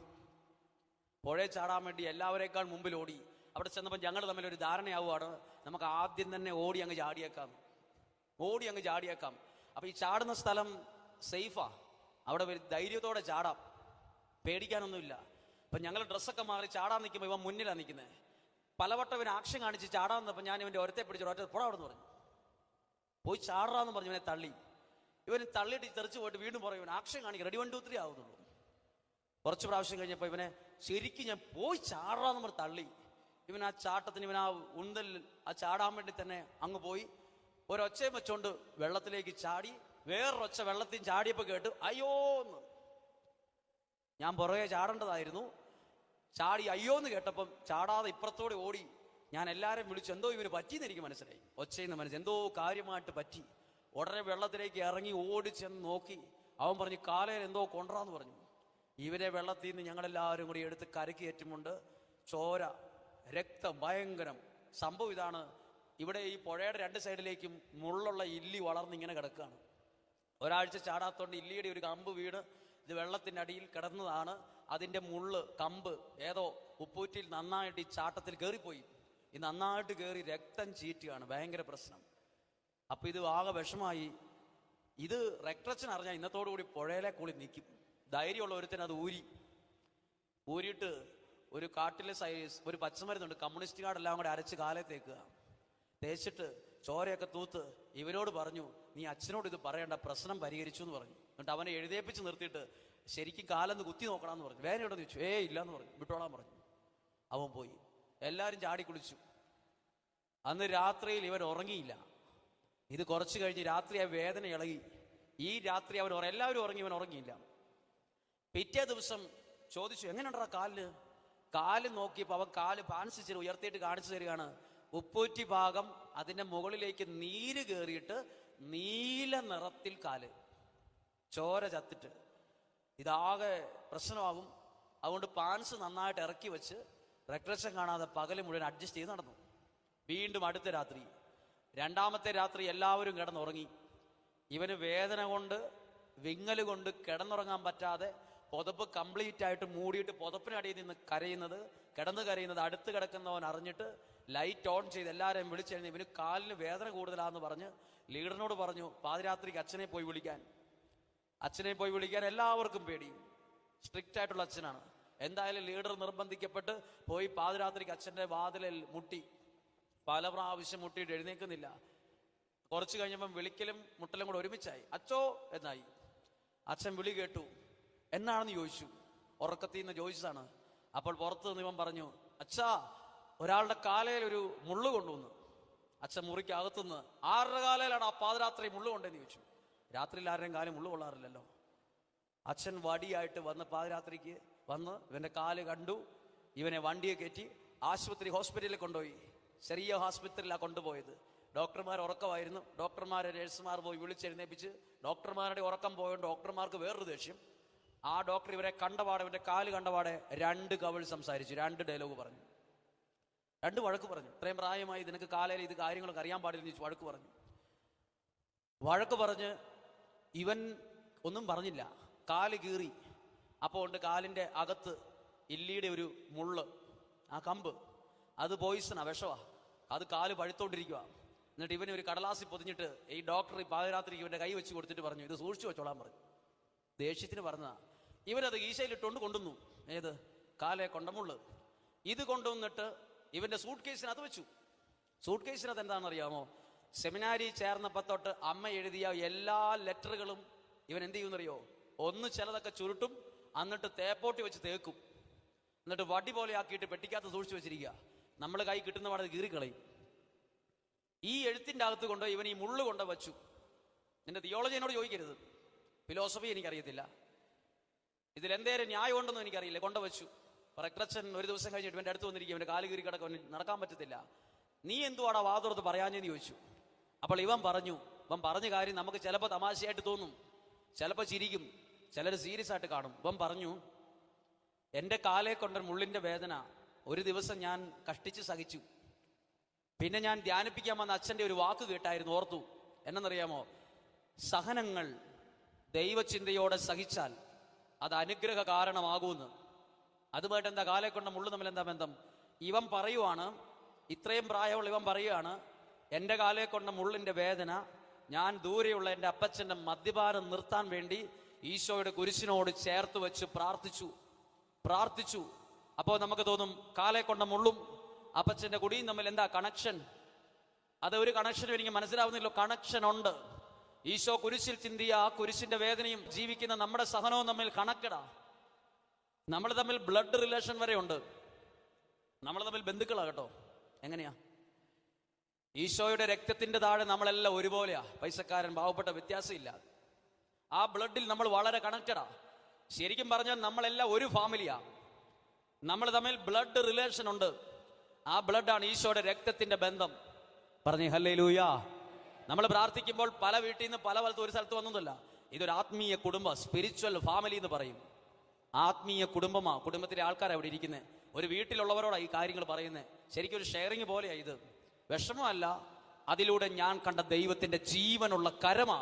പുഴയിൽ ചാടാൻ വേണ്ടി എല്ലാവരേക്കാൾ മുമ്പിൽ ഓടി. അവിടെ ചെന്നപ്പോൾ ഞങ്ങൾ തമ്മിൽ ഒരു ധാരണയാവുകയാണ്, നമുക്ക് ആദ്യം തന്നെ ഓടി അങ്ങ് ചാടിയേക്കാം. അപ്പം ഈ ചാടുന്ന സ്ഥലം സേഫാ, അവിടെ ധൈര്യത്തോടെ ചാടാം, പേടിക്കാനൊന്നുമില്ല. അപ്പം ഞങ്ങൾ ഡ്രസ്സൊക്കെ മാറി ചാടാൻ നിൽക്കുമ്പോൾ ഇവൻ മുന്നിലാണ് നിൽക്കുന്നത്. പലവട്ടം ഇവൻ ആക്ഷൻ കാണിച്ച് ചാടാൻ നിന്നപ്പോൾ ഞാൻ ഇവൻ്റെ ഒരത്തെ പിടിച്ച് ഒറ്റ പുറ അവിടെ നിന്ന് പറഞ്ഞു, പോയി ചാടാന്ന് പറഞ്ഞു. ഇവനെ തള്ളി. ഇവന് തള്ളിയിട്ട് തെറിച്ച് പോയിട്ട് വീണ്ടും പറയും, ഇവൻ ആക്ഷൻ കാണിക്കുക, റെഡി 1 2 3 ആവുന്നുള്ളൂ. കുറച്ച് പ്രാവശ്യം കഴിഞ്ഞപ്പോൾ ഇവനെ ശരിക്കും ഞാൻ പോയി ചാടാന്ന് പറഞ്ഞ് തള്ളി. ഇവൻ ആ ചാട്ടത്തിന്, ഇവൻ ആ ഉന്തൽ ആ ചാടാൻ വേണ്ടി തന്നെ അങ്ങ് പോയി ഒരൊച്ചയും വെച്ചോണ്ട് വെള്ളത്തിലേക്ക് ചാടി. വേറൊരൊച്ച വെള്ളത്തിൽ ചാടിയപ്പോൾ കേട്ടു അയ്യോന്ന്. ഞാൻ പുറകെ ചാടേണ്ടതായിരുന്നു. ചാടി അയ്യോന്ന് കേട്ടപ്പം ചാടാതെ ഇപ്പുറത്തോടെ ഓടി. ഞാൻ എല്ലാവരെയും വിളിച്ചു, എന്തോ ഇവന് പറ്റിയെന്ന് എനിക്ക് മനസ്സിലായി. ഒച്ചയെന്ന് മനസ്സിലായി, എന്തോ കാര്യമായിട്ട് പറ്റി. ഉടനെ വെള്ളത്തിലേക്ക് ഇറങ്ങി ഓടിച്ചെന്ന് നോക്കി. അവൻ പറഞ്ഞു, കാലയിൽ എന്തോ കൊണ്ടുവരാന്ന് പറഞ്ഞു. ഇവരെ വെള്ളത്തിൽ നിന്ന് ഞങ്ങളെല്ലാവരും കൂടി എടുത്ത് കരയ്ക്ക് കയറ്റുമുണ്ട്. ചോര, രക്തം, ഭയങ്കരം സംഭവം. ഇതാണ് ഇവിടെ ഈ പുഴയുടെ 2 സൈഡിലേക്കും മുള്ളുള്ള ഇല്ലി വളർന്നിങ്ങനെ കിടക്കുകയാണ്. ഒരാഴ്ച ചാടാത്തോണ്ട് ഇല്ലിയുടെ ഒരു കമ്പ് വീണ് ഇത് വെള്ളത്തിൻ്റെ അടിയിൽ കിടന്നതാണ്. അതിൻ്റെ കമ്പ് ഏതോ ഉപ്പൂറ്റിൽ നന്നായിട്ട് ഈ ചാട്ടത്തിൽ കയറിപ്പോയി. ഈ നന്നായിട്ട് കയറി രക്തം ചീറ്റുകയാണ്, ഭയങ്കര പ്രശ്നം. അപ്പം ഇത് ആകെ വിഷമായി. ഇത് റെക്ടറച്ചൻ അറിഞ്ഞാൽ ഇന്നത്തോടുകൂടി പുഴയിലെ കൂടി നിൽക്കും. ധൈര്യമുള്ള ഒരുത്തന് അത് ഊരിയിട്ട് ഒരു കാട്ടിലെ ഒരു പച്ചമരുന്നുണ്ട്, കമ്മ്യൂണിസ്റ്റ് കാർഡെല്ലാം കൂടെ അരച്ച് കാലേ തേച്ചിട്ട് ചോരയൊക്കെ തൂത്ത് ഇവരോട് പറഞ്ഞു, നീ അച്ഛനോട് ഇത് പറയണ്ട, പ്രശ്നം പരിഹരിച്ചു എന്ന് പറഞ്ഞു. എന്നിട്ട് അവനെ എഴുതേപ്പിച്ച് നിർത്തിയിട്ട് ശരിക്കും കാലൊന്ന് കുത്തി നോക്കണമെന്ന് പറഞ്ഞു. വേറെ എവിടെ ചോദിച്ചു, ഇല്ലാന്ന് പറഞ്ഞു, വിട്ടോളാൻ പറഞ്ഞു. അവൻ പോയി. എല്ലാവരും ചാടി കുളിച്ചു. അന്ന് രാത്രിയിൽ ഇവൻ ഉറങ്ങിയില്ല. ഇത് കുറച്ച് കഴിഞ്ഞ് രാത്രി ആ വേദന ഇളകി. ഈ രാത്രി എല്ലാവരും ഉറങ്ങി, ഇവൻ ഉറങ്ങിയില്ല. പിറ്റേ ദിവസം ചോദിച്ചു, എങ്ങനെയുണ്ടാ കാല് നോക്കിയപ്പോൾ അവൻ കാല് പാൻസിച്ചിട്ട് ഉയർത്തിയിട്ട് കാണിച്ചു തരികയാണ്. ഉപ്പൂറ്റി ഭാഗം അതിൻ്റെ മുകളിലേക്ക് നീര് കയറിയിട്ട് നീല നിറത്തിൽ കാല്, ചോര ചത്തിട്ട്. ഇതാകെ പ്രശ്നമാകും. അതുകൊണ്ട് പാൻസ് നന്നായിട്ട് ഇറക്കി വെച്ച് റെക്ടറേഷൻ കാണാതെ പകല് മുഴുവൻ അഡ്ജസ്റ്റ് ചെയ്ത് നടന്നു. വീണ്ടും അടുത്ത രാത്രി, 2ാമത്തെ രാത്രി എല്ലാവരും കിടന്നുറങ്ങി. ഇവന് വേദന കൊണ്ട്, വിങ്ങല് കൊണ്ട് കിടന്നുറങ്ങാൻ പറ്റാതെ പുതപ്പ് കംപ്ലീറ്റ് ആയിട്ട് മൂടിയിട്ട് പുതപ്പിനടിയിൽ നിന്ന് കരയുന്നത് അടുത്ത് കിടക്കുന്നവൻ അറിഞ്ഞിട്ട് ലൈറ്റ് ഓൺ ചെയ്ത് എല്ലാവരെയും വിളിച്ചെഴുതി. ഇവന് കാലിന് വേദന കൂടുതലാന്ന് പറഞ്ഞ് ലീഡറിനോട് പറഞ്ഞു പാതിരാത്രിക്ക് അച്ഛനെ പോയി വിളിക്കാൻ എല്ലാവർക്കും പേടി. സ്ട്രിക്റ്റ് ആയിട്ടുള്ള അച്ഛനാണ്. എന്തായാലും ലീഡർ നിർബന്ധിക്കപ്പെട്ട് പോയി പാതിരാത്രിക്ക് അച്ഛൻ്റെ വാതിലിൽ മുട്ടി. പല പ്രാവശ്യം മുട്ടിയിട്ട് എഴുന്നേൽക്കുന്നില്ല. കുറച്ച് കഴിഞ്ഞപ്പം വിളിക്കലും മുട്ടലും കൂടെ ഒരുമിച്ചായി. അച്ചോ എന്നായി. അച്ഛൻ വിളി കേട്ടു. എന്നാണെന്ന് ചോദിച്ചു. ഉറക്കത്തിൽ നിന്ന് ചോദിച്ചതാണ്. അപ്പോൾ പുറത്ത് നിന്ന് ഇവൻ പറഞ്ഞു, അച്ഛാ ഒരാളുടെ കാലയിൽ ഒരു മുള്ളു കൊണ്ടുവന്നു. അച്ഛൻ മുറിക്കകത്തുനിന്ന്, ആരുടെ കാലയിലാണ് ആ പാതിരാത്രി മുള്ളു കൊണ്ടെന്ന് ചോദിച്ചു. രാത്രിയിൽ ആരുടെയും കാലം മുള്ളു കൊള്ളാറില്ലല്ലോ. അച്ഛൻ വടിയായിട്ട് വന്ന് പാതിരാത്രിക്ക് വന്ന് ഇവന്റെ കാല് കണ്ടു. ഇവനെ വണ്ടിയെ കയറ്റി ഹോസ്പിറ്റലിൽ കൊണ്ടുപോയി. ചെറിയ ഹോസ്പിറ്റലിലാണ് കൊണ്ടുപോയത്. ഡോക്ടർമാർ ഉറക്കമായിരുന്നു. ഡോക്ടർമാരെ നഴ്സുമാർ പോയി വിളിച്ചെഴുന്നേപ്പിച്ച്. ഡോക്ടർമാരുടെ ഉറക്കം പോയോണ്ട് ഡോക്ടർമാർക്ക് വേറൊരു ദേഷ്യം. ആ ഡോക്ടർ ഇവരെ കണ്ടപാടെ, ഇവന്റെ കാല് കണ്ടപാടെ 2 കവിൾ സംസാരിച്ചു, 2 ഡയലോഗ് പറഞ്ഞു, 2 വഴക്ക് പറഞ്ഞു. ഇത്രയും പ്രായമായി നിനക്ക് കാലയിൽ ഇത് കാര്യങ്ങളൊക്കെ അറിയാൻ പാടില്ലെന്ന് വഴക്ക് പറഞ്ഞ് ഇവൻ ഒന്നും പറഞ്ഞില്ല. കാല് കീറി. അപ്പോൾ ഉണ്ട് കാലിന്റെ അകത്ത് ഇല്ലിയുടെ ഒരു മുള്ള്, ആ കമ്പ്, അത് പോയിസണാ, വിഷവാ. അത് കാല് പഴുത്തോണ്ടിരിക്കുക. എന്നിട്ട് ഇവന് ഒരു കടലാസി പൊതിഞ്ഞിട്ട് ഈ ഡോക്ടർ പാതിരാത്രിക്ക് ഇവന്റെ കൈ വെച്ച് കൊടുത്തിട്ട് പറഞ്ഞു, ഇത് സൂക്ഷിച്ചു വെച്ചോളാൻ പറഞ്ഞു. ദേഷ്യത്തിന് പറഞ്ഞതാ. ഇവരത് ഈശയിലിട്ടുകൊണ്ട് കൊണ്ടുവന്നു. ഏത് കാലെ കൊണ്ടമുള്ളു. ഇത് കൊണ്ടുവന്നിട്ട് ഇവന്റെ സൂട്ട് കേസിനകത്ത് വെച്ചു. സൂട്ട് കേസിനകത്ത് എന്താണെന്നറിയാമോ? സെമിനാരി ചേർന്നപ്പോൾ തൊട്ട് അമ്മ എഴുതിയ എല്ലാ ലെറ്ററുകളും ഇവൻ എന്ത് ചെയ്യുമെന്നറിയോ? ചിലതൊക്കെ ചുരുട്ടും, എന്നിട്ട് തേപ്പോട്ടി വെച്ച് തേക്കും, എന്നിട്ട് വടി പോലെ ആക്കിയിട്ട് പെട്ടിക്കകത്ത് സൂക്ഷിച്ചു വെച്ചിരിക്കുക. നമ്മൾ കൈ കിട്ടുന്ന പാടെ കീറിക്കളയും. ഈ എഴുത്തിന്റെ അകത്ത് കൊണ്ട് ഇവൻ ഈ മുള്ളു കൊണ്ട് വെച്ചു. നിന്റെ തിയോളജി എന്നോട് ചോദിക്കരുത്, ഫിലോസഫി എനിക്കറിയത്തില്ല, ഇതിലെന്തേലും ന്യായം ഉണ്ടെന്നും എനിക്കറിയില്ല. കൊണ്ടുവച്ചു. റക്ടച്ചൻ ഒരു ദിവസം കഴിഞ്ഞിട്ട് ഇവന്റെ അടുത്ത് വന്നിരിക്കും. ഇവന്റെ കാല് കീറി കിടക്കാൻ നടക്കാൻ പറ്റത്തില്ല. നീ എന്തുവാടാ വാതുറത്ത് പറയാഞ്ഞെന്ന് ചോദിച്ചു. അപ്പോൾ ഇവൻ പറഞ്ഞ കാര്യം നമുക്ക് ചിലപ്പോൾ തമാശയായിട്ട് തോന്നും, ചിലപ്പോൾ ചിരിക്കും, ചിലർ സീരിയസ് ആയിട്ട് കാണും. ഇവൻ പറഞ്ഞു, എൻ്റെ കാലേ കൊണ്ട മുള്ളിന്റെ വേദന ഒരു ദിവസം ഞാൻ കഷ്ടിച്ച് സഹിച്ചു. പിന്നെ ഞാൻ ധ്യാനിപ്പിക്കാൻ വന്ന അച്ഛൻ്റെ ഒരു വാക്ക് കേട്ടായിരുന്നു, ഓർത്തു. എന്നറിയാമോ? സഹനങ്ങൾ ദൈവചിന്തയോടെ സഹിച്ചാൽ അത് അനുഗ്രഹ കാരണമാകുമെന്ന്. അതുമായിട്ട് എന്താ കാലേ കൊണ്ട മുള്ളു തമ്മിൽ എന്താ ബന്ധം? ഇവൻ പറയുവാണ്, ഇത്രയും പ്രായമുള്ള ഇവൻ പറയുകയാണ്, എൻ്റെ കാലേ കൊണ്ട മുള്ളിന്റെ വേദന ഞാൻ ദൂരെയുള്ള എൻ്റെ അപ്പച്ചൻ്റെ മദ്യപാനം നിർത്താൻ വേണ്ടി ഈശോയുടെ കുരിശിനോട് ചേർത്ത് വെച്ച് പ്രാർത്ഥിച്ചു. അപ്പോൾ നമുക്ക് തോന്നും, കാലേ കൊണ്ട മുള്ളും അപ്പച്ചൻ്റെ കുടിയും തമ്മിൽ എന്താ കണക്ഷൻ? അത് ഒരു കണക്ഷനും എനിക്ക് മനസ്സിലാവുന്നില്ല. കണക്ഷൻ ഉണ്ട്. ഈശോ കുരിശിൽ ചിന്തിയ ആ കുരിശിന്റെ വേദനയും ജീവിക്കുന്ന നമ്മുടെ സഹനവും തമ്മിൽ കണക്കടാ. നമ്മൾ തമ്മിൽ ബ്ലഡ് റിലേഷൻ വരെ ഉണ്ട്. നമ്മൾ തമ്മിൽ ബന്ധുക്കളാ കേട്ടോ. എങ്ങനെയാ? ഈശോയുടെ രക്തത്തിന്റെ താഴെ നമ്മളെല്ലാം ഒരുപോലെയാ. പൈസക്കാരൻ പാവപ്പെട്ട വ്യത്യാസമില്ല. ആ ബ്ലഡിൽ നമ്മൾ വളരെ കണക്റ്റഡാ. ശരിക്കും പറഞ്ഞാൽ നമ്മളെല്ലാം ഒരു ഫാമിലിയാ. നമ്മൾ തമ്മിൽ ബ്ലഡ് റിലേഷൻ ഉണ്ട്. ആ ബ്ലഡാണ് ഈശോയുടെ രക്തത്തിന്റെ ബന്ധം. പറഞ്ഞേ ഹല്ലേലൂയ. നമ്മൾ പ്രാർത്ഥിക്കുമ്പോൾ പല വീട്ടിൽ നിന്ന് പല സ്ഥലത്ത് ഒരു സ്ഥലത്ത് വന്നതല്ല. ഇതൊരു ആത്മീയ കുടുംബം, സ്പിരിച്വൽ ഫാമിലി എന്ന് പറയും. ആത്മീയ കുടുംബമാ. കുടുംബത്തിലെ ആൾക്കാരാണ് അവിടെ ഇരിക്കുന്നത്. ഒരു വീട്ടിലുള്ളവരോടാണ് ഈ കാര്യങ്ങൾ പറയുന്നത്. ശരിക്കും ഒരു ഷെയറിങ് പോലെയാ ഇത്. വിഷമമല്ല, അതിലൂടെ ഞാൻ കണ്ട ദൈവത്തിന്റെ ജീവനുള്ള കരമാ